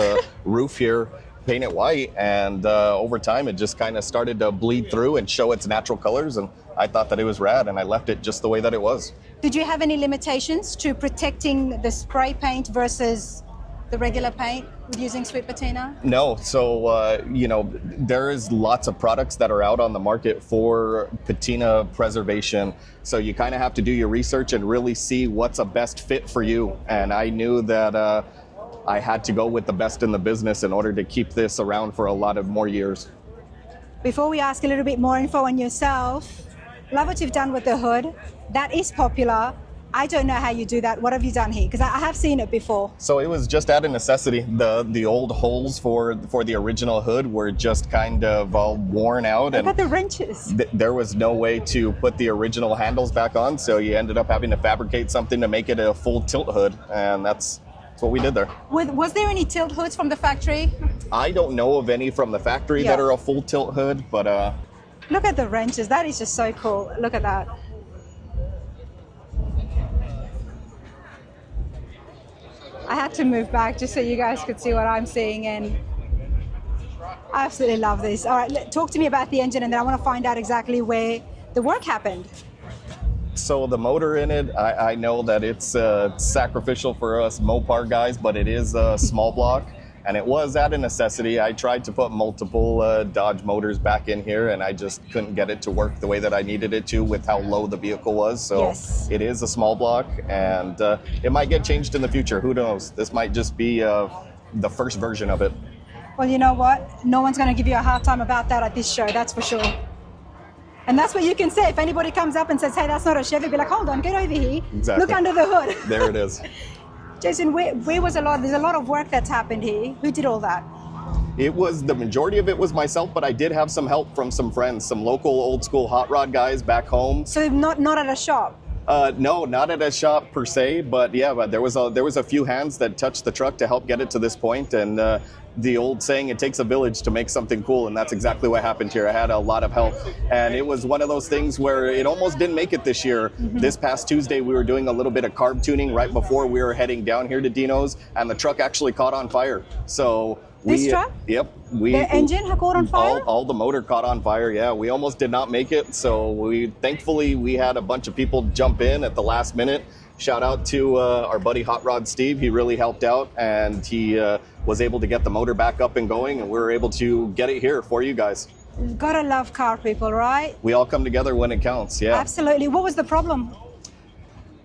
roof here paint it white, and over time it just kind of started to bleed through and show its natural colors, and I thought that it was rad, and I left it just the way that it was. Did you have any limitations to protecting the spray paint versus the regular paint with using Sweet Patina? No, so you know, there is lots of products that are out on the market for patina preservation, so you kind of have to do your research and really see what's a best fit for you, and I knew that I had to go with the best in the business in order to keep this around for a lot of more years. Before we ask a little bit more info on yourself, love what you've done with the hood. That is popular. I don't know how you do that. What have you done here? Because I have seen it before. So it was just out of necessity. The old holes for the original hood were just kind of all worn out. Look at the wrenches. There was no way to put the original handles back on, so you ended up having to fabricate something to make it a full tilt hood, and that's what we did there. Was there any tilt hoods from the factory? I don't know of any from the factory that are a full tilt hood, but look at the wrenches. That is just so cool. Look at that. I had to move back just so you guys could see what I'm seeing, and I absolutely love this. All right, talk to me about the engine, and then I want to find out exactly where the work happened. So the motor in it, I know that it's sacrificial for us Mopar guys, but it is a small block, and it was out of necessity. I tried to put multiple Dodge motors back in here, and I just couldn't get it to work the way that I needed it to with how low the vehicle was. So It is a small block, and it might get changed in the future. Who knows? This might just be the first version of it. Well, you know what? No one's going to give you a hard time about that at this show, that's for sure. And that's what you can say. If anybody comes up and says, hey, that's not a Chevy, be like, hold on, get over here. Exactly. Look under the hood. There it is. Jason, where was there's a lot of work that's happened here. Who did all that? It was, the majority of it was myself, but I did have some help from some friends, some local old school hot rod guys back home. So not at a shop? No, not at a shop per se, but yeah, but there was a few hands that touched the truck to help get it to this point, and the old saying, it takes a village to make something cool, and that's exactly what happened here. I had a lot of help, and it was one of those things where it almost didn't make it this year. This past Tuesday, we were doing a little bit of carb tuning right before we were heading down here to Dino's, and the truck actually caught on fire. So this truck? Yep. The engine had caught on fire? All the motor caught on fire, yeah. We almost did not make it, so thankfully we had a bunch of people jump in at the last minute. Shout out to our buddy Hot Rod Steve. He really helped out, and he was able to get the motor back up and going, and we were able to get it here for you guys. Gotta love car people, right? We all come together when it counts, yeah. Absolutely. What was the problem?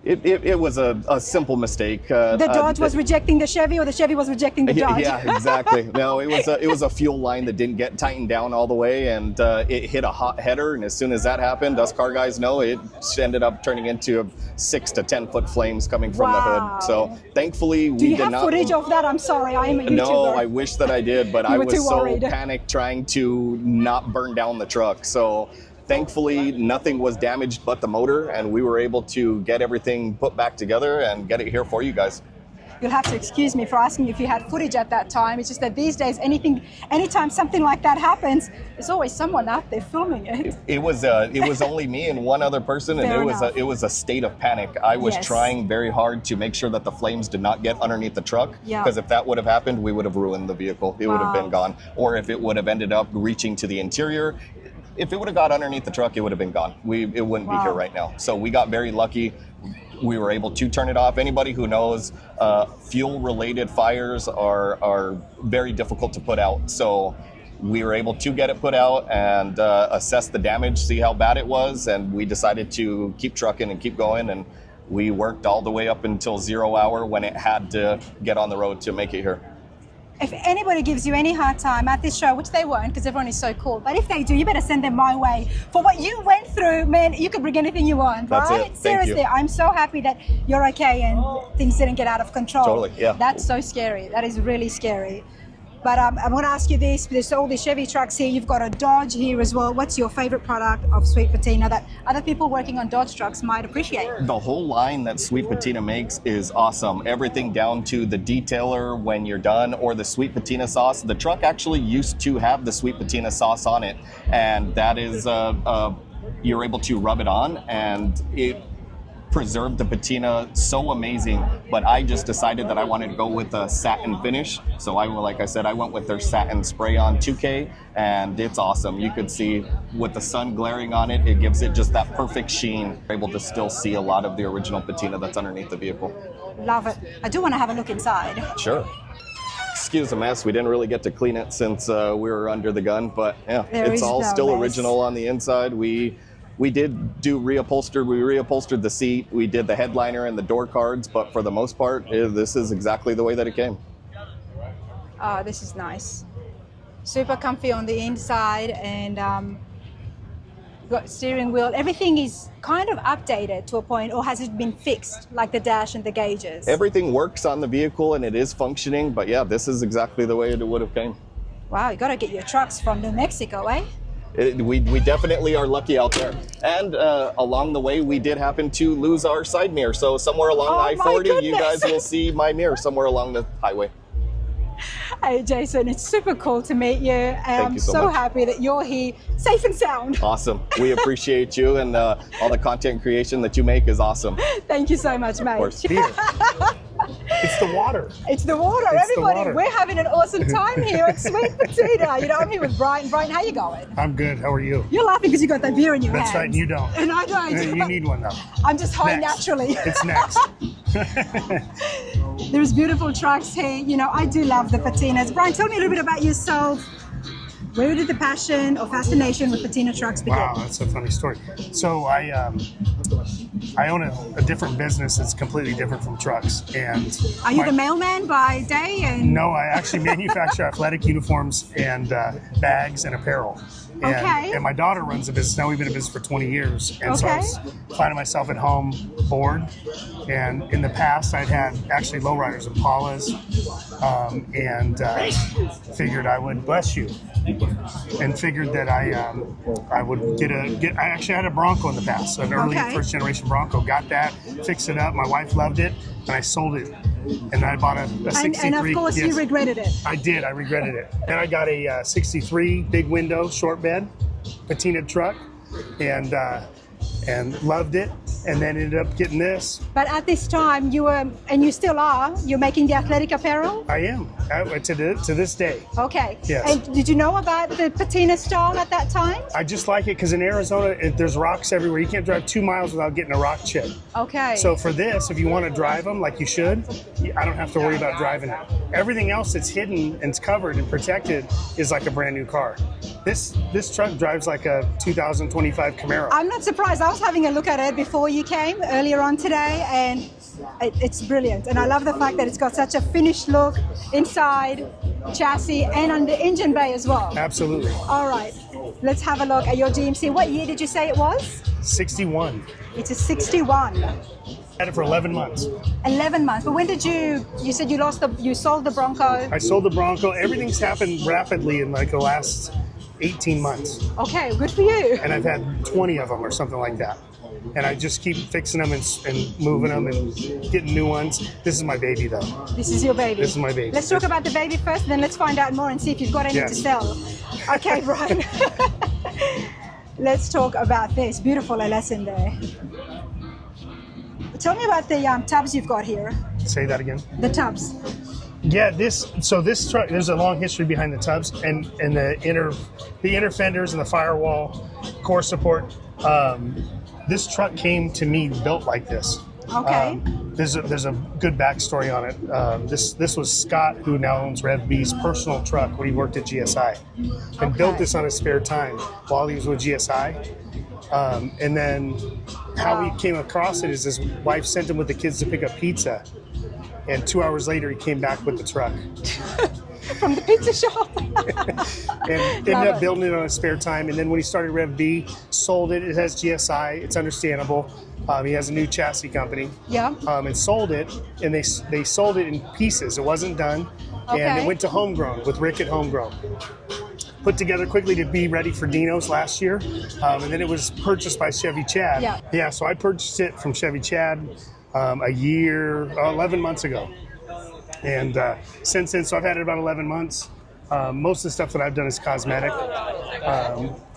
It was a simple mistake. The Dodge was rejecting the Chevy, or the Chevy was rejecting the Dodge? Yeah, exactly. No, it was a fuel line that didn't get tightened down all the way, and it hit a hot header. And as soon as that happened, us car guys know, it ended up turning into 6 to 10 foot flames coming from the hood. So thankfully, we did not. Do you have footage of that? I'm sorry, I am a YouTuber. No, I wish that I did, but I was so worried. panicked trying to not burn down the truck. So thankfully, nothing was damaged but the motor, and we were able to get everything put back together and get it here for you guys. You'll have to excuse me for asking if you had footage at that time. It's just that these days, anytime something like that happens, there's always someone out there filming it. It was only me and one other person, and it was a state of panic. I was trying very hard to make sure that the flames did not get underneath the truck, because if that would have happened, we would have ruined the vehicle. It would have been gone, or if it would have ended up reaching to the interior. If it would have got underneath the truck, it would have been gone. It wouldn't be here right now. So we got very lucky. We were able to turn it off. Anybody who knows, fuel-related fires are very difficult to put out. So we were able to get it put out and assess the damage, see how bad it was, and we decided to keep trucking and keep going. And we worked all the way up until 0 hour when it had to get on the road to make it here. If anybody gives you any hard time at this show, which they won't because everyone is so cool, but if they do, you better send them my way. For what you went through, man, you can bring anything you want, That's right? it. Seriously, Thank you. I'm so happy that you're okay and things didn't get out of control. Totally, yeah. That's so scary. That is really scary. But I'm going to ask you this. There's all the Chevy trucks here. You've got a Dodge here as well. What's your favorite product of Sweet Patina that other people working on Dodge trucks might appreciate? The whole line that Sweet Patina makes is awesome. Everything down to the detailer when you're done, or the Sweet Patina sauce. The truck actually used to have the Sweet Patina sauce on it, and that is, you're able to rub it on, and it preserved the patina so amazing. But I just decided that I wanted to go with a satin finish, so like I said, I went with their satin spray on 2K, and it's awesome. You could see with the sun glaring on it, it gives it just that perfect sheen. You're able to still see a lot of the original patina that's underneath the vehicle. Love it. I do want to have a look inside. Sure. Excuse the mess. We didn't really get to clean it since we were under the gun, but yeah, it's all still original on the inside. We did do reupholstered. We reupholstered the seat. We did the headliner and the door cards, but for the most part, this is exactly the way that it came. Oh, this is nice. Super comfy on the inside, and got steering wheel. Everything is kind of updated to a point, or has it been fixed, like the dash and the gauges? Everything works on the vehicle and it is functioning, but yeah, this is exactly the way it would have came. Wow, you got to get your trucks from New Mexico, eh? We definitely are lucky out there. And along the way, we did happen to lose our side mirror. So somewhere along I-40, you guys will see my mirror somewhere along the highway. Hey, Jason, it's super cool to meet you. And I'm so happy that you're here, safe and sound. Awesome. We appreciate you, and all the content creation that you make is awesome. Thank you so much, mate. Of course. It's the water. It's the water, everybody. We're having an awesome time here at Sweet Patina. You know, I'm here with Brian. Brian, how you going? I'm good. How are you? You're laughing because you got that beer in your hand. That's right, and you don't. And I don't. You need one though. I'm just high naturally. It's next. There's beautiful trucks here. You know, I do love the patinas. Brian, tell me a little bit about yourself. Where did the passion or fascination with patina trucks begin? Wow, that's a funny story. So I own a different business that's completely different from trucks. And are you the mailman by day? And no, I actually manufacture athletic uniforms and bags and apparel. And my daughter runs the business. Now we've been in business for 20 years. And so I was finding myself at home bored. And in the past, I'd had actually lowriders, Impalas, and figured I would, bless you, and figured that I would I actually had a Bronco in the past, an early first generation Bronco. Got that, fixed it up. My wife loved it, and I sold it. And I bought a 63. And of course, you regretted it. I did. I regretted it. Then I got a 63 big window short bed patina truck, and loved it. And then ended up getting this. But at this time, you were, and you still are, you're making the athletic apparel? I am, to this day. Okay. Yes. And did you know about the patina style at that time? I just like it because in Arizona, there's rocks everywhere. You can't drive 2 miles without getting a rock chip. Okay. So for this, if you want to drive them like you should, I don't have to worry about driving it. Everything else that's hidden and protected and protected is like a brand new car. This truck drives like a 2025 Camaro. I'm not surprised. I was having a look at it before you came earlier on today, and it's brilliant. And I love the fact that it's got such a finished look inside, chassis, and on the engine bay as well. Absolutely. All right, let's have a look at your GMC. What year did you say it was? 61. It's a 61. Had it for 11 months. 11 months. But when did you said you sold the Bronco? I sold the Bronco. Everything's happened rapidly in like the last 18 months. Okay, good for you. And I've had 20 of them or something like that. And I just keep fixing them and moving them and getting new ones. This is my baby, though. This is your baby? This is my baby. Let's talk about the baby first, then let's find out more and see if you've got any to sell. Okay, Brian. Let's talk about this. Beautiful LS in there. Tell me about the tubs you've got here. Say that again. The tubs. Yeah, this truck, there's a long history behind the tubs and the inner fenders and the firewall, core support. This truck came to me built like this. Okay. There's a good backstory on it. This was Scott, who now owns Rev B's personal truck when he worked at GSI, and built this on his spare time while he was with GSI. And then how he came across it is his wife sent him with the kids to pick up pizza, and 2 hours later he came back with the truck. From the pizza shop. And ended up building it on his spare time. And then when he started Rev B, sold it. It has GSI. It's understandable. He has a new chassis company. Yeah. And sold it. And they sold it in pieces. It wasn't done. And it went to Homegrown with Rick at Homegrown. Put together quickly to be ready for Dino's last year. And then it was purchased by Chevy Chad. Yeah, so I purchased it from Chevy Chad 11 months ago. And since then, so I've had it about 11 months. Most of the stuff that I've done is cosmetic.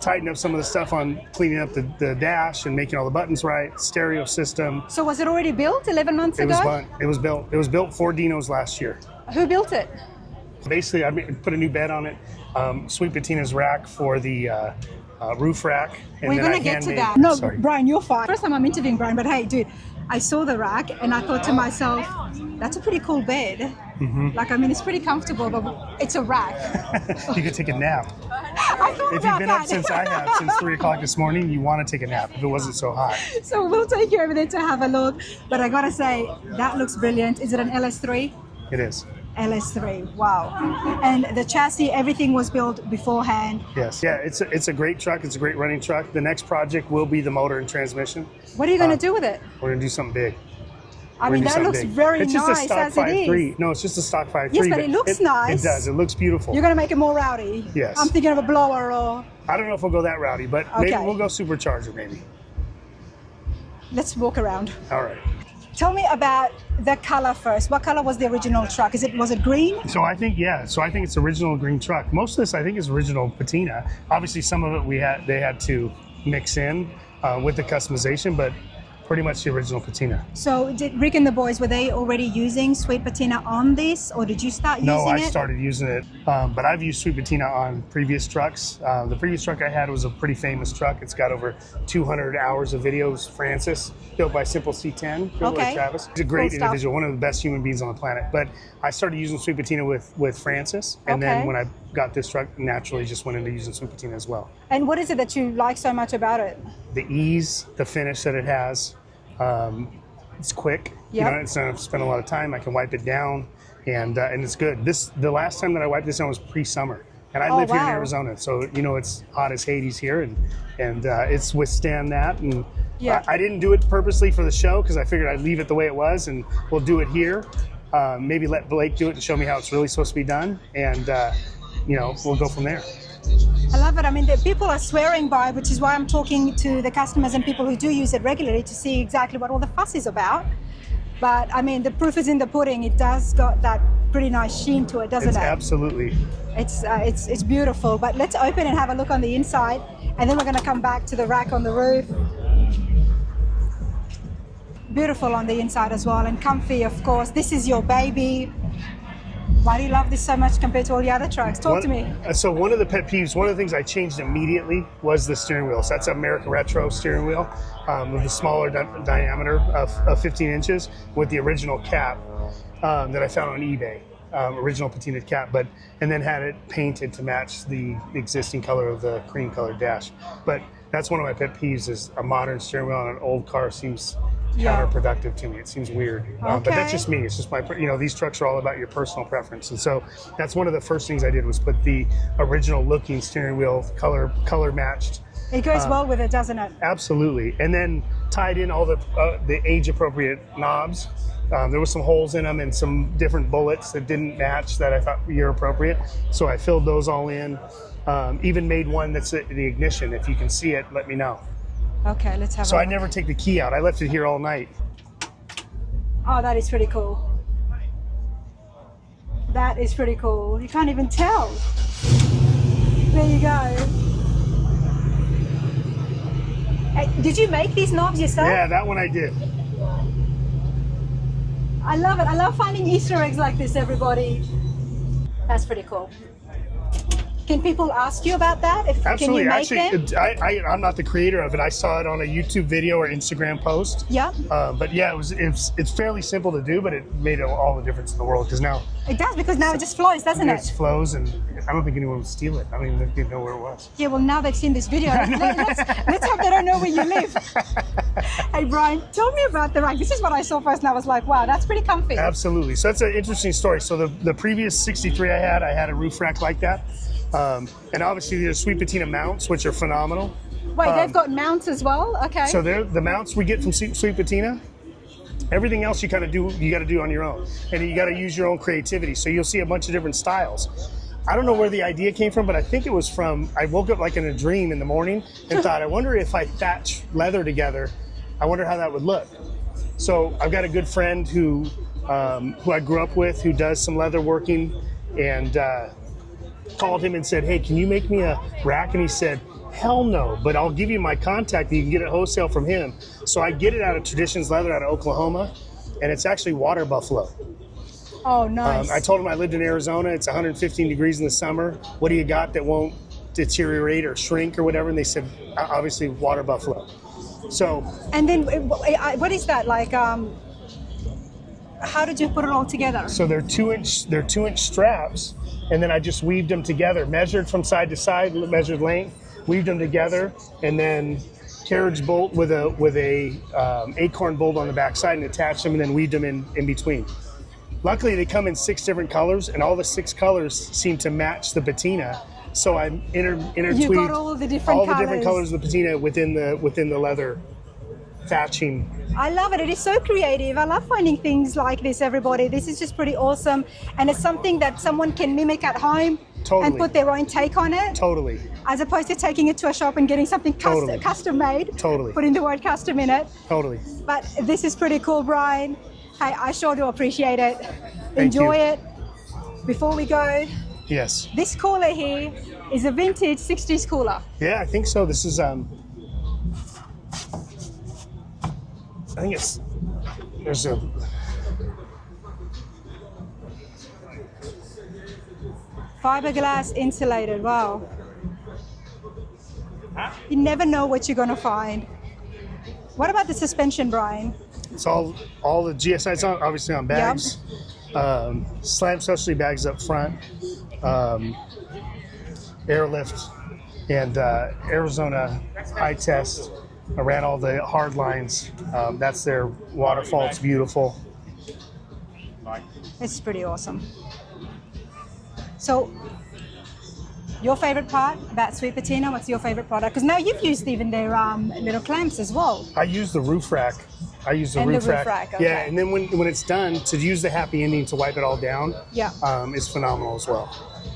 Tighten up some of the stuff on cleaning up the dash and making all the buttons right, stereo system. So was it already built 11 months ago? It was built. It was built for Dino's last year. Who built it? Basically, I put a new bed on it. Sweet Patina's rack for the roof rack. And we're going to get to that. No, sorry. Brian, you're fine. First time I'm interviewing Brian, but hey, dude, I saw the rack and I thought to myself, that's a pretty cool bed. Mm-hmm. Like, I mean, it's pretty comfortable, but it's a rack. You could take a nap. I thought if you've been up since I have, since 3 o'clock this morning, you want to take a nap if it wasn't so hot. So we'll take you over there to have a look. But I got to say, that looks brilliant. Is it an LS3? It is. LS3, wow. And the chassis, everything was built beforehand. Yes, yeah, it's a great truck. It's a great running truck. The next project will be the motor and transmission. What are you going to do with it? We're going to do something big. I mean, that looks very nice as it is. It's just a stock 5.3. No, it's just a stock 5.3. Yes, but it looks nice. It does. It looks beautiful. You're going to make it more rowdy. Yes. I'm thinking of a blower or... I don't know if we'll go that rowdy, but maybe we'll go supercharger maybe. Let's walk around. All right. Tell me about the color first. What color was the original truck? Was it green? So I think it's original green truck. Most of this I think is original patina. Obviously some of it they had to mix in with the customization, but pretty much the original patina. So did Rick and the boys, were they already using Sweet Patina on this, or did you start using it? No, I started using it, but I've used Sweet Patina on previous trucks. The previous truck I had was a pretty famous truck. It's got over 200 hours of videos. Francis, built by Simple C10, built by Travis. He's a great individual, one of the best human beings on the planet. But I started using Sweet Patina with Francis, and then when I got this truck, naturally just went into using Sweet Patina as well. And what is it that you like so much about it? The ease, the finish that it has. It's quick. Yep. You know, it's not have to spend a lot of time. I can wipe it down, and it's good. The last time that I wiped this down was pre-summer, And I live here in Arizona, so you know it's hot as Hades here, and it's withstand that. And I didn't do it purposely for the show because I figured I'd leave it the way it was, and we'll do it here. Maybe let Blake do it and show me how it's really supposed to be done, and you know, we'll go from there. I love it. I mean, the people are swearing by, which is why I'm talking to the customers and people who do use it regularly to see exactly what all the fuss is about. But I mean, the proof is in the pudding. It does got that pretty nice sheen to it, doesn't it? Absolutely. It's beautiful. But let's open and have a look on the inside, and then we're going to come back to the rack on the roof. Beautiful on the inside as well, and comfy, of course. This is your baby. Why do you love this so much compared to all the other trucks? Talk to me. So one of the pet peeves, one of the things I changed immediately was the steering wheel. So that's an American Retro steering wheel with a smaller diameter of 15 inches with the original cap that I found on eBay, original patina cap, and then had it painted to match the existing color of the cream colored dash. But that's one of my pet peeves is a modern steering wheel on an old car seems counterproductive to me. It seems weird, but that's just me. It's just my, you know, these trucks are all about your personal preference, and so that's one of the first things I did was put the original looking steering wheel color matched. It goes well with it, doesn't it? Absolutely, and then tied in all the age appropriate knobs. There was some holes in them and some different bullets that didn't match that I thought were year appropriate, so I filled those all in. Even made one that's the ignition. If you can see it, let me know. Okay, let's have a So look. I never take the key out. I left it here all night. Oh, that is pretty cool. That is pretty cool. You can't even tell. There you go. Hey, did you make these knobs yourself? Yeah, that one I did. I love it. I love finding Easter eggs like this, everybody. That's pretty cool. Can people ask you about that? Absolutely. Can you make them? I'm not the creator of it. I saw it on a YouTube video or Instagram post. Yeah. But yeah, it's fairly simple to do, but it made all the difference in the world because now It does, because now it just flows, doesn't it it? flows, and I don't think anyone would steal it. I don't even know where it was. Yeah, well, now they've seen this video. Let's hope they don't know where you live. Hey, Brian, tell me about the rack. This is what I saw first, and I was like, wow, that's pretty comfy. Absolutely. So that's an interesting story. So the previous 63 I had a roof rack like that. And obviously there's Sweet Patina mounts, which are phenomenal. Wait, they've got mounts as well? Okay. So they're the mounts we get from Sweet Patina. Everything else you got to do on your own, and you got to use your own creativity. So you'll see a bunch of different styles. I don't know where the idea came from, but I think it was from, I woke up like in a dream in the morning and thought, I wonder if I thatch leather together, I wonder how that would look. So I've got a good friend who I grew up with who does some leather working, and called him and said, hey, can you make me a rack? And he said, hell no, but I'll give you my contact. You can get it wholesale from him. So I get it out of Traditions Leather out of Oklahoma, and it's actually water buffalo. Oh, nice. I told him I lived in Arizona. It's 115 degrees in the summer. What do you got that won't deteriorate or shrink or whatever? And they said, obviously, water buffalo. So. And then what is that like? How did you put it all together? So they're 2-inch straps, and then I just weaved them together, measured from side to side, measured length, weaved them together, and then carriage bolt with a acorn bolt on the back side and attached them, and then weaved them in between. Luckily, they come in 6 different colors, and all the 6 colors seem to match the patina. So I intertwined you got all the different colors of the patina within the leather thatching. I love it. It is so creative. I love finding things like this, everybody. This is just pretty awesome. And it's something that someone can mimic at home and put their own take on it. Totally. As opposed to taking it to a shop and getting something custom made. Totally. Putting the word custom in it. Totally. But this is pretty cool, Brian. Hey, I sure do appreciate it. Thank you. Enjoy it. Before we go, yes. this cooler here is a vintage 60s cooler. Yeah, I think so. This is I think there's a fiberglass insulated. Wow. You never know what you're going to find. What about the suspension, Brian? It's all the GSI. It's obviously on bags. Yep. Slam specialty bags up front. Airlift and Arizona high test. I ran all the hard lines. That's their waterfall. It's beautiful. It's pretty awesome. So Your favorite part about Sweet Patina? What's your favorite product? Because now you've used even their little clamps as well. I use the roof rack. And the roof rack, okay. Yeah, and then when it's done, to use the happy ending to wipe it all down, Yeah. is phenomenal as well.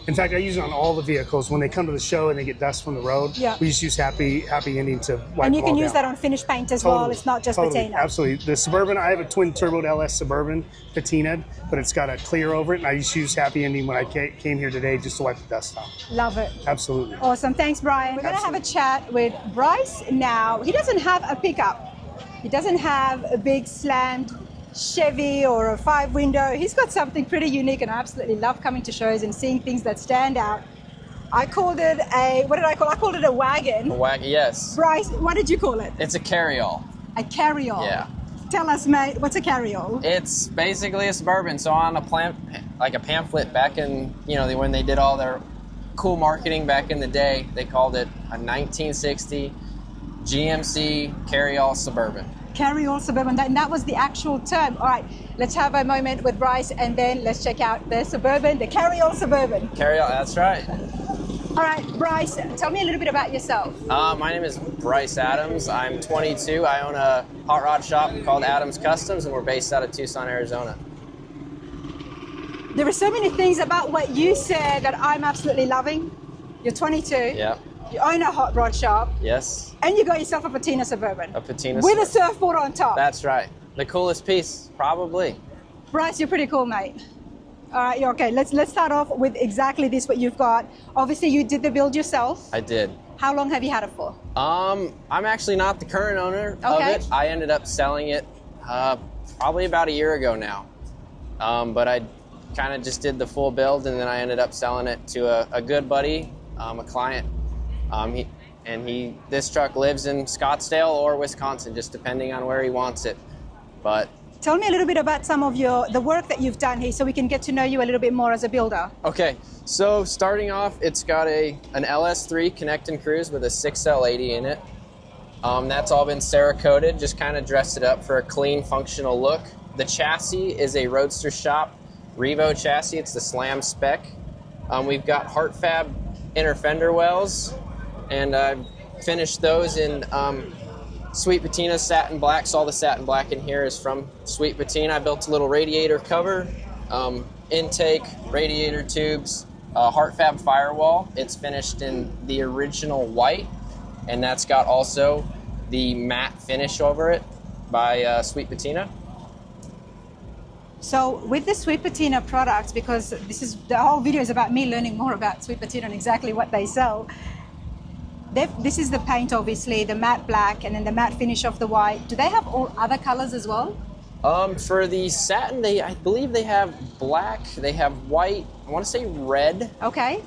In fact, I use it on all the vehicles. When they come to the show and they get dust from the road, Yeah. we just use happy ending to wipe it all down. And you can use that on finished paint as well. It's not just patina. Absolutely. The Suburban, I have a twin turbo LS Suburban patinaed, but it's got a clear over it, and I just use happy ending when I came here today just to wipe the dust off. Love it. Absolutely. Awesome. Thanks, Brian. We're going to have a chat with Bryce now. He doesn't have a pickup. He doesn't have a big slammed Chevy or a 5-window. He's got something pretty unique, and I absolutely love coming to shows and seeing things that stand out. I called it what did I call it? I called it a wagon. A wagon, yes. Bryce, what did you call it? It's a carryall. A carryall. Yeah. Tell us, mate, what's a carryall? It's basically a Suburban. So on a pamphlet back in, when they did all their cool marketing back in the day, they called it a 1960 GMC carryall Suburban. Carryall Suburban, and that was the actual term. All right, let's have a moment with Bryce, and then let's check out the Suburban, the Carryall Suburban. Carryall, that's right. All right, Bryce, tell me a little bit about yourself. My name is Bryce Adams. I'm 22. I own a hot rod shop called Adams Customs, and we're based out of Tucson, Arizona. There are so many things about what you said that I'm absolutely loving. You're 22. Yeah. You own a hot rod shop. Yes. And you got yourself a Patina Suburban. A Patina with Suburban. a surfboard on top. That's right. The coolest piece, probably. Bryce, you're pretty cool, mate. All right, okay, let's start off with exactly this, what you've got. Obviously, you did the build yourself. I did. How long have you had it for? I'm actually not the current owner of it. I ended up selling it probably about a year ago now. But I kind of just did the full build, and then I ended up selling it to a good buddy, a client. This truck lives in Scottsdale or Wisconsin, just depending on where he wants it. But tell me a little bit about some of the work that you've done here, so we can get to know you a little bit more as a builder. Okay, so starting off, it's got an LS3 Connect and Cruise with a 6L80 in it. That's all been Cerakoted, just kind of dressed it up for a clean, functional look. The chassis is a Roadster Shop Revo chassis. It's the Slam spec. We've got Heart Fab inner fender wells, and I've finished those in Sweet Patina satin black. So all the satin black in here is from Sweet Patina. I built a little radiator cover, intake, radiator tubes, Heart Fab firewall. It's finished in the original white, and that's got also the matte finish over it by Sweet Patina. So with the Sweet Patina products, because the whole video is about me learning more about Sweet Patina and exactly what they sell. This is the paint, obviously, the matte black, and then the matte finish of the white. Do they have all other colors as well? For the satin, I believe they have black, they have white, I want to say red. Okay.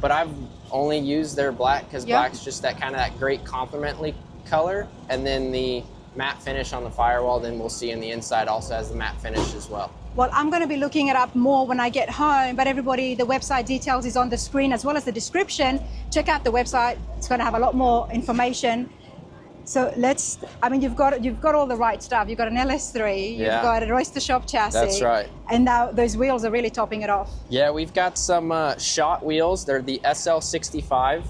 But I've only used their black because black's just that great complementary color. And then the matte finish on the firewall, then we'll see in the inside also has the matte finish as well. Well, I'm going to be looking it up more when I get home, but everybody, the website details is on the screen as well as the description. Check out the website. It's going to have a lot more information. So you've got all the right stuff. You've got an LS3, you've got a Royster Shop chassis. That's right. And now those wheels are really topping it off. Yeah, we've got some shot wheels. They're the SL65.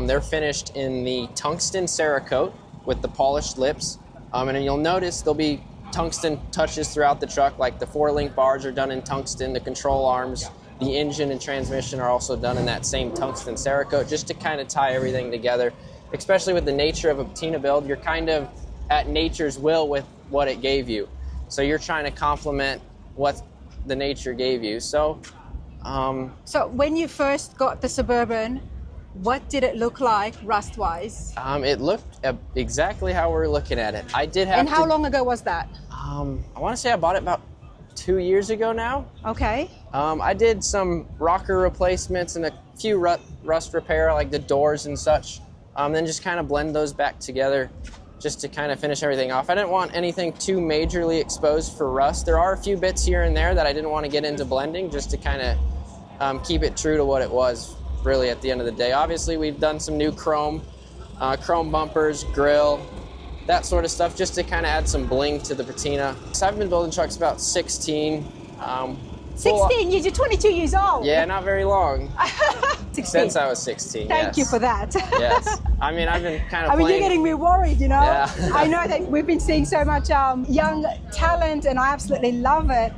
They're finished in the tungsten Cerakote with the polished lips. And then you'll notice there'll be tungsten touches throughout the truck, like the 4-link bars are done in tungsten, the control arms, the engine and transmission are also done in that same tungsten Cerakote, just to kind of tie everything together. Especially with the nature of a patina build, you're kind of at nature's will with what it gave you. So you're trying to complement what the nature gave you. So when you first got the Suburban, what did it look like rust-wise? It looked exactly how we're looking at it. I did have. And how long ago was that? I want to say I bought it about 2 years ago now. Okay. I did some rocker replacements and a few rust repair, like the doors and such. Then just kind of blend those back together just to kind of finish everything off. I didn't want anything too majorly exposed for rust. There are a few bits here and there that I didn't want to get into blending, just to kind of keep it true to what it was really at the end of the day. Obviously, we've done some new chrome bumpers, grill, that sort of stuff, just to kind of add some bling to the patina. So I've been building trucks about 16. 16 years, you're 22 years old. Yeah, not very long. 16. Since I was 16. Thank you for that. Yes. I mean, I've been kind of I mean, you're getting me worried, you know? Yeah. I know that we've been seeing so much young talent, and I absolutely love it.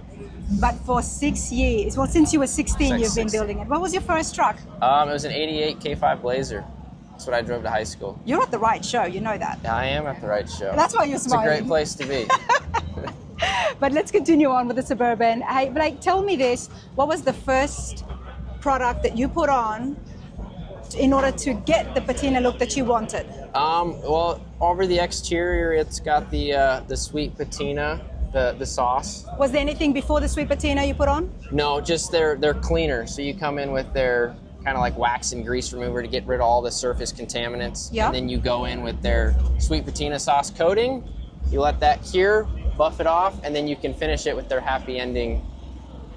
But for 6 years, well, since you were 16, you've been building it. What was your first truck? It was an 88 K5 Blazer. That's what I drove to high school. You're at the right show, you know that. Yeah, I am at the right show. That's why you're smiling. It's a great place to be. But let's continue on with the Suburban. Hey, Blake, tell me this. What was the first product that you put on in order to get the patina look that you wanted? Well, over the exterior, it's got the Sweet Patina, the sauce. Was there anything before the Sweet Patina you put on? No, just they're cleaner. So you come in with their kind of like wax and grease remover to get rid of all the surface contaminants. Yeah. And then you go in with their Sweet Patina sauce coating. You let that cure, buff it off, and then you can finish it with their happy ending,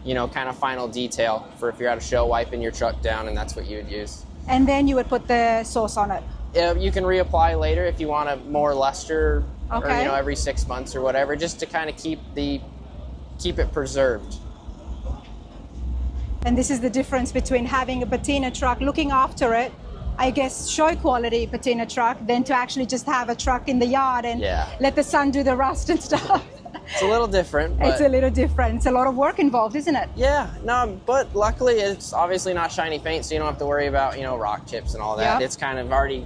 you know, kind of final detail for if you're at a show wiping your truck down, and that's what you would use. And then you would put the sauce on it. You can reapply later if you want a more luster, or Okay. you know, every 6 months or whatever, just to kind of keep it preserved. And this is the difference between having a patina truck, looking after it, I guess show quality patina truck, than to actually just have a truck in the yard and let the sun do the rust and stuff. It's a little different. But It's a little different. It's a lot of work involved, isn't it? yeah, no, but luckily it's obviously not shiny paint, so you don't have to worry about, you know, rock chips and all that. Yeah. It's kind of already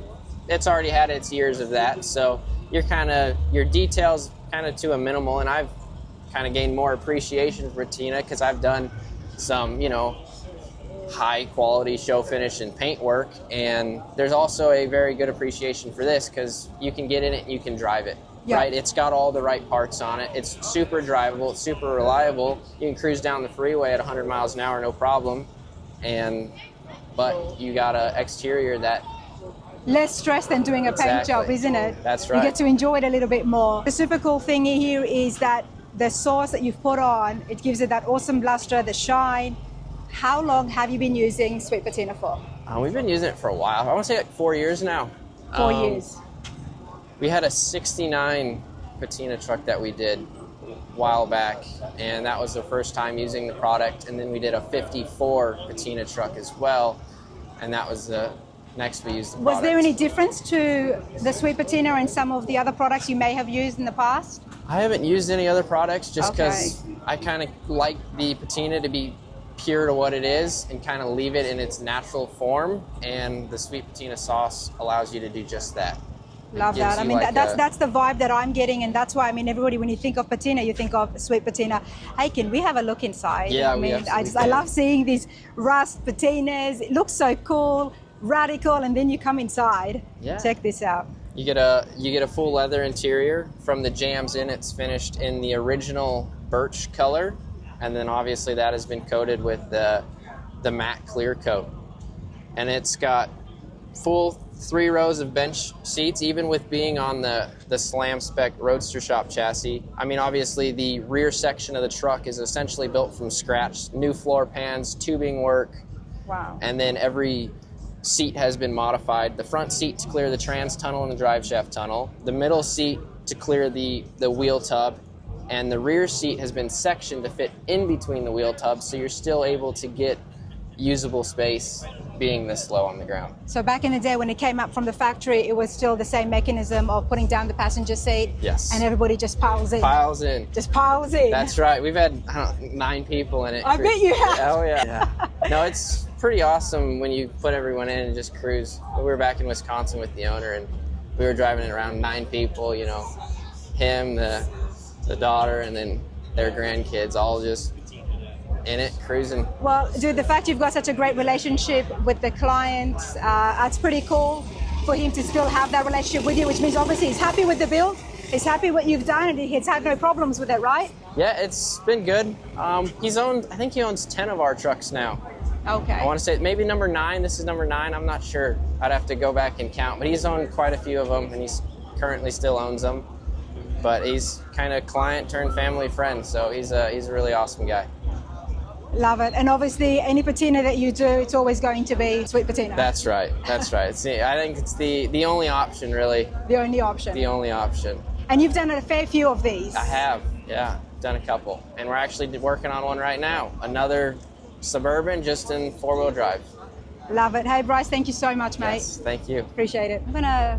had its years of that, so your details kind of to a minimal, and I've kind of gained more appreciation for patina because I've done some, you know, high quality show finish and paint work, and there's also a very good appreciation for this because you can get in it and you can drive it. Yeah. Right, it's got all the right parts on it. It's super drivable. It's super reliable. You can cruise down the freeway at 100 miles an hour, no problem. But you got an exterior that Less stress than doing a paint Exactly. job, isn't it? That's You right. get to enjoy it a little bit more. The super cool thing here is that the sauce that you've put on, it gives it that awesome luster, the shine. How long have you been using Sweet Patina for? we've been using it for a while. I want to say like 4 years now. 4 years. We had a 69 patina truck that we did a while back, and that was the first time using the product. And then we did a 54 patina truck as well, and that was the next we used the product. Was there any difference to the Sweet Patina and some of the other products you may have used in the past? I haven't used any other products just Okay. because I kind of like the patina to be pure to what it is and kind of leave it in its natural form, and the Sweet Patina sauce allows you to do just that. Love gives that. I you mean, like that's the vibe that I'm getting, and that's why, I mean, everybody, when you think of patina, you think of Sweet Patina. Hey, can we have a look inside? Yeah, I we mean, absolutely I can. love seeing these rust patinas. It looks so cool, radical, and then you come inside. Yeah. Check this out. You get a full leather interior. From the jams in, it's finished in the original birch color, and then obviously that has been coated with the matte clear coat. And it's got full 3 rows of bench seats, even with being on the Slam Spec Roadster Shop chassis. I mean, obviously the rear section of the truck is essentially built from scratch. New floor pans, tubing work, Wow. and then every seat has been modified. The front seat to clear the trans tunnel and the drive shaft tunnel, the middle seat to clear the wheel tub, and the rear seat has been sectioned to fit in between the wheel tubs, so you're still able to get usable space being this low on the ground. So back in the day when it came up from the factory, it was still the same mechanism of putting down the passenger seat. Yes. And everybody just piles in. Piles in. Just piles in. That's right. We've had, I don't know, 9 people in it. I bet you have. Oh, yeah. No, it's pretty awesome when you put everyone in and just cruise. We were back in Wisconsin with the owner, and we were driving it around 9 people, you know, him, the daughter, and then their grandkids, all just in it, cruising. Well, dude, the fact you've got such a great relationship with the client, that's pretty cool for him to still have that relationship with you, which means obviously he's happy with the build, he's happy what you've done, and he's had no problems with it, right? Yeah, it's been good. I think he owns 10 of our trucks now. Okay. I want to say maybe number 9. This is number 9. I'm not sure. I'd have to go back and count. But he's owned quite a few of them, and he's currently still owns them. But he's kind of client turned family friend, so he's a really awesome guy. Love it. And obviously, any patina that you do, it's always going to be Sweet Patina. That's right. That's right. I think it's the only option, really. The only option. The only option. And you've done a fair few of these. I have, yeah, done a couple. And we're actually working on one right now. Another Suburban, just in 4-wheel drive. Love it. Hey, Bryce, thank you so much, mate. Yes, thank you. Appreciate it. I'm gonna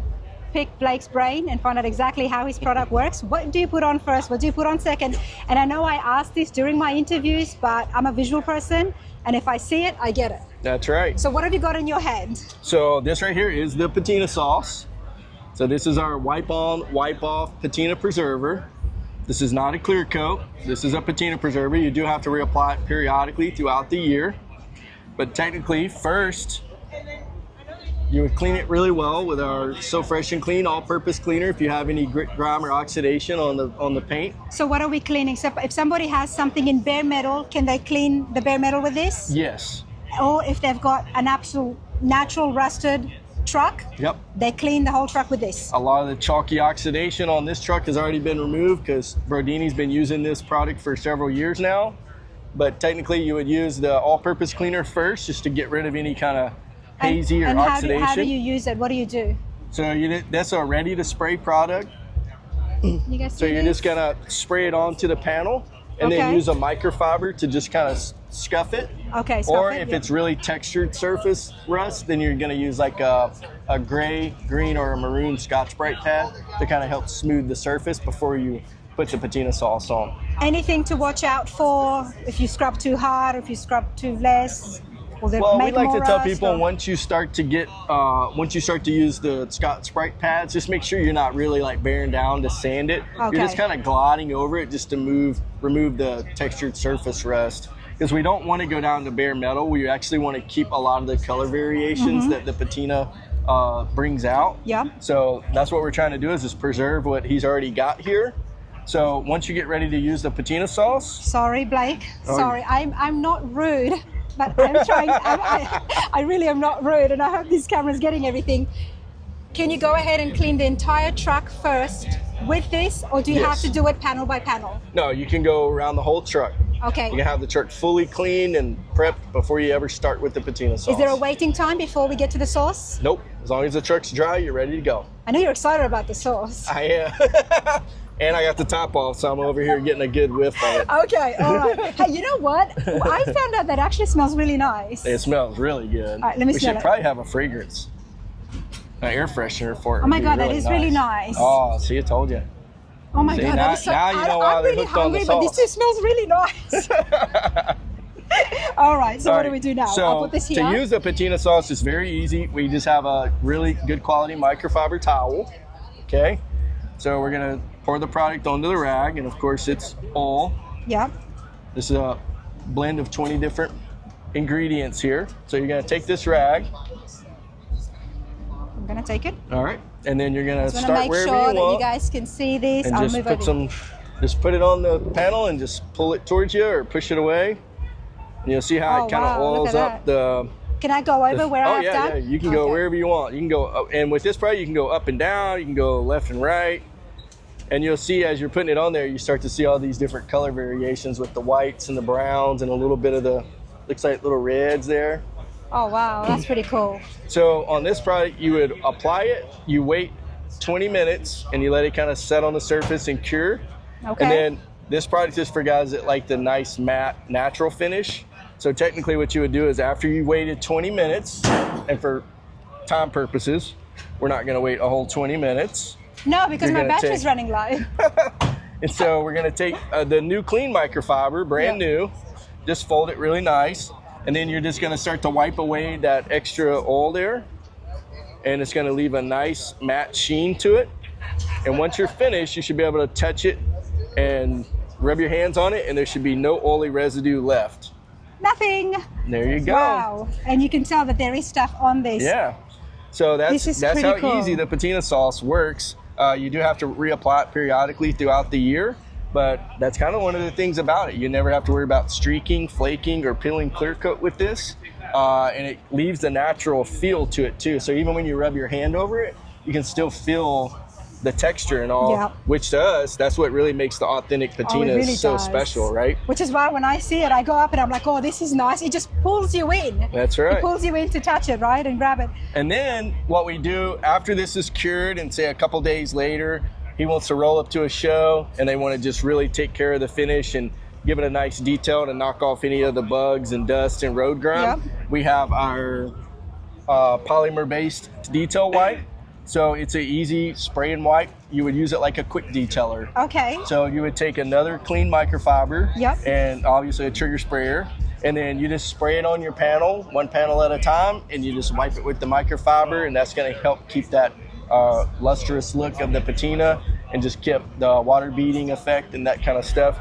pick Blake's brain and find out exactly how his product works. What do you put on first? What do you put on second? And I know I asked this during my interviews, but I'm a visual person, and if I see it, I get it. That's right. So what have you got in your hand? So this right here is the patina sauce. So this is our wipe on, wipe off patina preserver. This is not a clear coat. This is a patina preserver. You do have to reapply it periodically throughout the year. But technically, first, you would clean it really well with our So Fresh and Clean all-purpose cleaner if you have any grit, grime, or oxidation on the paint. So what are we cleaning? So if somebody has something in bare metal, can they clean the bare metal with this? Yes. Or if they've got an absolute natural rusted truck, Yep. they clean the whole truck with this. A lot of the chalky oxidation on this truck has already been removed because Brodini's been using this product for several years now. But technically, you would use the all-purpose cleaner first just to get rid of any kind of hazy or oxidation. How do you use it? What do you do? So that's a ready-to-spray product. You guys So see you're this? just gonna spray it onto the panel and then Okay. use a microfiber to just kind of scuff it. Okay, scuff Or it, if yeah. it's really textured surface rust, then you're gonna use like a gray, green, or a maroon Scotch-Brite pad to kind of help smooth the surface before you put the patina sauce on. Anything to watch out for if you scrub too hard, or if you scrub too less? Will they Well, we make like to more tell rust, people or- once you start to use the Scotch-Brite pads, just make sure you're not really like bearing down to sand it. Okay. You're just kind of gliding over it just to remove the textured surface rust. Because we don't want to go down to bare metal. We actually want to keep a lot of the color variations that the patina brings out. Yeah. So that's what we're trying to do, is just preserve what he's already got here. So once you get ready to use the patina sauce. Sorry, Blake. Oh, Sorry, I'm not rude, but I'm trying. I really am not rude, and I hope this camera's getting everything. Can you go ahead and clean the entire truck first with this, or do you have Yes. to do it panel by panel? No, you can go around the whole truck. Okay. You can have the truck fully cleaned and prepped before you ever start with the patina sauce. Is there a waiting time before we get to the sauce? Nope. As long as the truck's dry, you're ready to go. I know you're excited about the sauce. I am. And I got the top off, so I'm over here getting a good whiff of it. Okay, all right. Hey, you know what? I found out that actually smells really nice. It smells really good. All right, let me we smell should it. probably have a fragrance, an air freshener for it. Oh my would be God, that is really nice. Oh, see, I told you. Oh my See, God, now- that is so. now you know why I'm they're really hooked on the hungry, but this sauce. just smells really nice. All right, so what do we do now? So I'll put this here. to use the patina sauce is very easy. We just have a really good quality microfiber towel. Okay, so we're gonna pour the product onto the rag, and of course it's all. Yeah. This is a blend of 20 different ingredients here. So you're gonna take this rag. I'm gonna take it. All right, and then you're gonna I just want start to make wherever sure you that want, you guys can see this. and I'll just move put over. some. Just put it on the panel and just pull it towards you or push it away. And you'll see how Oh, it kind of wow, look oils at up the. Can I go over where Oh I've yeah, done? yeah. You can go Okay. wherever you want. You can go, up, and with this product, you can go up and down. You can go left and right. And you'll see as you're putting it on there, you start to see all these different color variations with the whites and the browns and a little bit of the, looks like little reds there. Oh wow, that's pretty cool. So on this product, you would apply it, you wait 20 minutes, and you let it kind of set on the surface and cure. Okay. And then this product is for guys that like the nice matte natural finish. So technically what you would do is after you waited 20 minutes, and for time purposes, we're not gonna wait a whole 20 minutes. No, because You're my gonna battery's take- running low. And so we're gonna take the new clean microfiber, brand new, just fold it really nice. And then you're just gonna start to wipe away that extra oil there. And it's gonna leave a nice matte sheen to it. And once you're finished, you should be able to touch it and rub your hands on it, and there should be no oily residue left. Nothing. There you go. Wow. And you can tell that there is stuff on this. Yeah. So This is that's pretty how cool. easy the patina sauce works. You do have to reapply it periodically throughout the year, but that's kind of one of the things about it. You never have to worry about streaking, flaking, or peeling clear coat with this. And it leaves the natural feel to it too. So even when you rub your hand over it, you can still feel the texture and all, Yeah. which to us, that's what really makes the authentic patina really so does. special, right? Which is why when I see it, I go up and I'm like, oh, this is nice. It just pulls you in. That's right. It pulls you in to touch it, right? And grab it. And then what we do after this is cured and say a couple days later, he wants to roll up to a show and they want to just really take care of the finish and give it a nice detail to knock off any of the bugs and dust and road grime. Yep. We have our polymer-based detail wipe. So it's an easy spray and wipe. You would use it like a quick detailer. Okay. So you would take another clean microfiber Yep. and obviously a trigger sprayer, and then you just spray it on your panel, one panel at a time, and you just wipe it with the microfiber, and that's going to help keep that lustrous look of the patina and just keep the water beading effect and that kind of stuff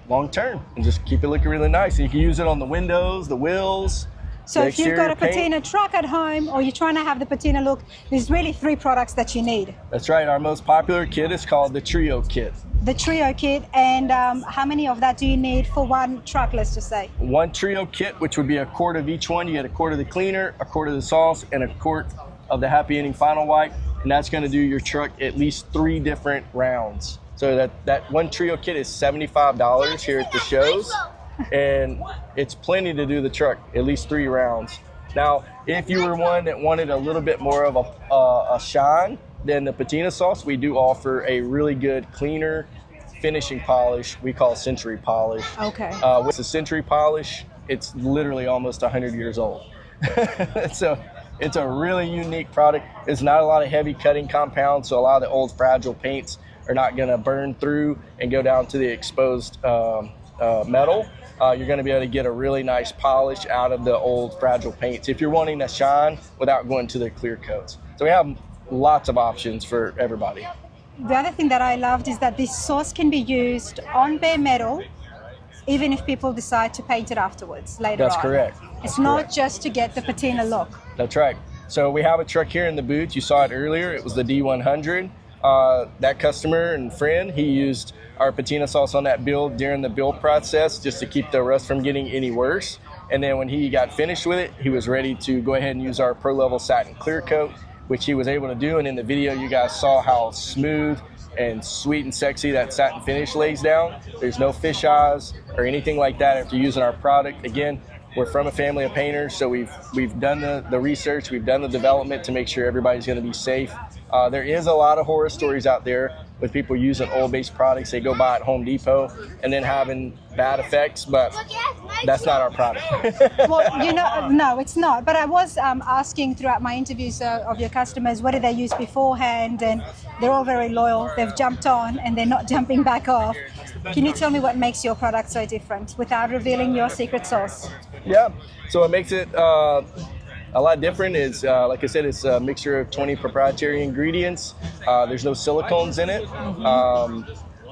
long term, and just keep it looking really nice. And you can use it on the windows, the wheels. So if you've got a patina truck at home or you're trying to have the patina look, there's really 3 products that you need. That's right. Our most popular kit is called the Trio Kit. The Trio Kit, and how many of that do you need for one truck, let's just say? One Trio Kit, which would be a quart of each one. You get a quart of the cleaner, a quart of the sauce, and a quart of the Happy Ending Final Wipe, and that's going to do your truck at least 3 different rounds. So that one Trio Kit is $75 here at the shows. And it's plenty to do the truck, at least 3 rounds. Now, if you were one that wanted a little bit more of a shine than the patina sauce, we do offer a really good cleaner finishing polish we call Century Polish. Okay. With the Century Polish, it's literally almost 100 years old. So it's a really unique product. It's not a lot of heavy cutting compounds, so a lot of the old fragile paints are not going to burn through and go down to the exposed metal. You're going to be able to get a really nice polish out of the old fragile paints if you're wanting to shine without going to the clear coats. So we have lots of options for everybody. The other thing that I loved is that this sauce can be used on bare metal, even if people decide to paint it afterwards later on. That's correct. It's not just to get the patina look. That's right. So we have a truck here in the booth. You saw it earlier. It was the D100. That customer and friend, he used our patina sauce on that build during the build process just to keep the rust from getting any worse. And then when he got finished with it, he was ready to go ahead and use our Pro Level Satin Clear Coat, which he was able to do. And in the video, you guys saw how smooth and sweet and sexy that satin finish lays down. There's no fish eyes or anything like that after using our product. Again, we're from a family of painters, so we've done the research, we've done the development to make sure everybody's going to be safe. There is a lot of horror stories out there with people using oil-based products they go buy at Home Depot and then having bad effects, but that's not our product. Well, no, it's not. But I was asking throughout my interviews of your customers, what did they use beforehand? And they're all very loyal. They've jumped on and they're not jumping back off. Can you tell me what makes your product so different without revealing your secret sauce? Yeah, so what makes it a lot different is, like I said, it's a mixture of 20 proprietary ingredients. There's no silicones in it.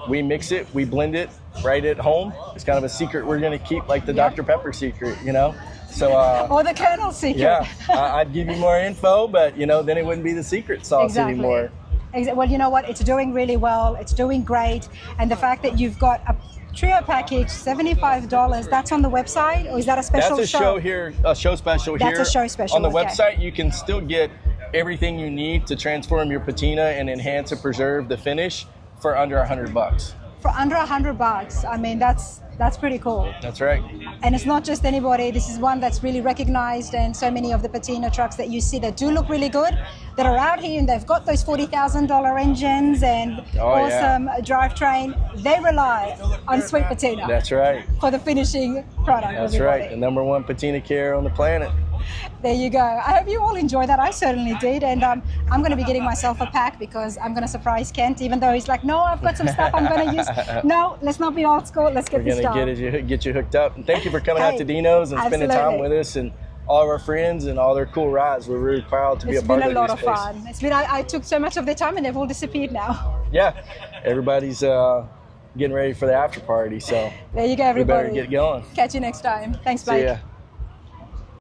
We mix it, we blend it right at home. It's kind of a secret we're going to keep, like the Dr. Pepper secret, you know? So, or the Colonel's secret. Yeah, I'd give you more info, but then it wouldn't be the secret sauce anymore. Well, you know what? It's doing really well. It's doing great. And the fact that you've got a trio package, $75, that's on the website? Or is that a special show? That's a show here, a show special here. That's a show special. On the website, you can still get everything you need to transform your patina and enhance and preserve the finish for under $100. For under $100, I mean, that's pretty cool. That's right. And it's not just anybody. This is one that's really recognized, and so many of the patina trucks that you see that do look really good, that are out here and they've got those $40,000 engines and awesome drivetrain, they rely on Sweet Patina. That's right. For the finishing product. That's right. The #1 patina care on the planet. There you go. I hope you all enjoyed that. I certainly did. And I'm going to be getting myself a pack because I'm going to surprise Kent, even though he's like, no, I've got some stuff I'm going to use. No, let's not be old school. Let's get this done. We're going to get you hooked up. And thank you for coming out to Dino's and spending time with us and all of our friends and all their cool rides. We're really proud to be a part of this. It's been a lot of fun. It's been. I took so much of their time and they've all disappeared now. Yeah. Everybody's getting ready for the after party. So there you go, everybody. We better get going. Catch you next time. Thanks, Blake. See ya.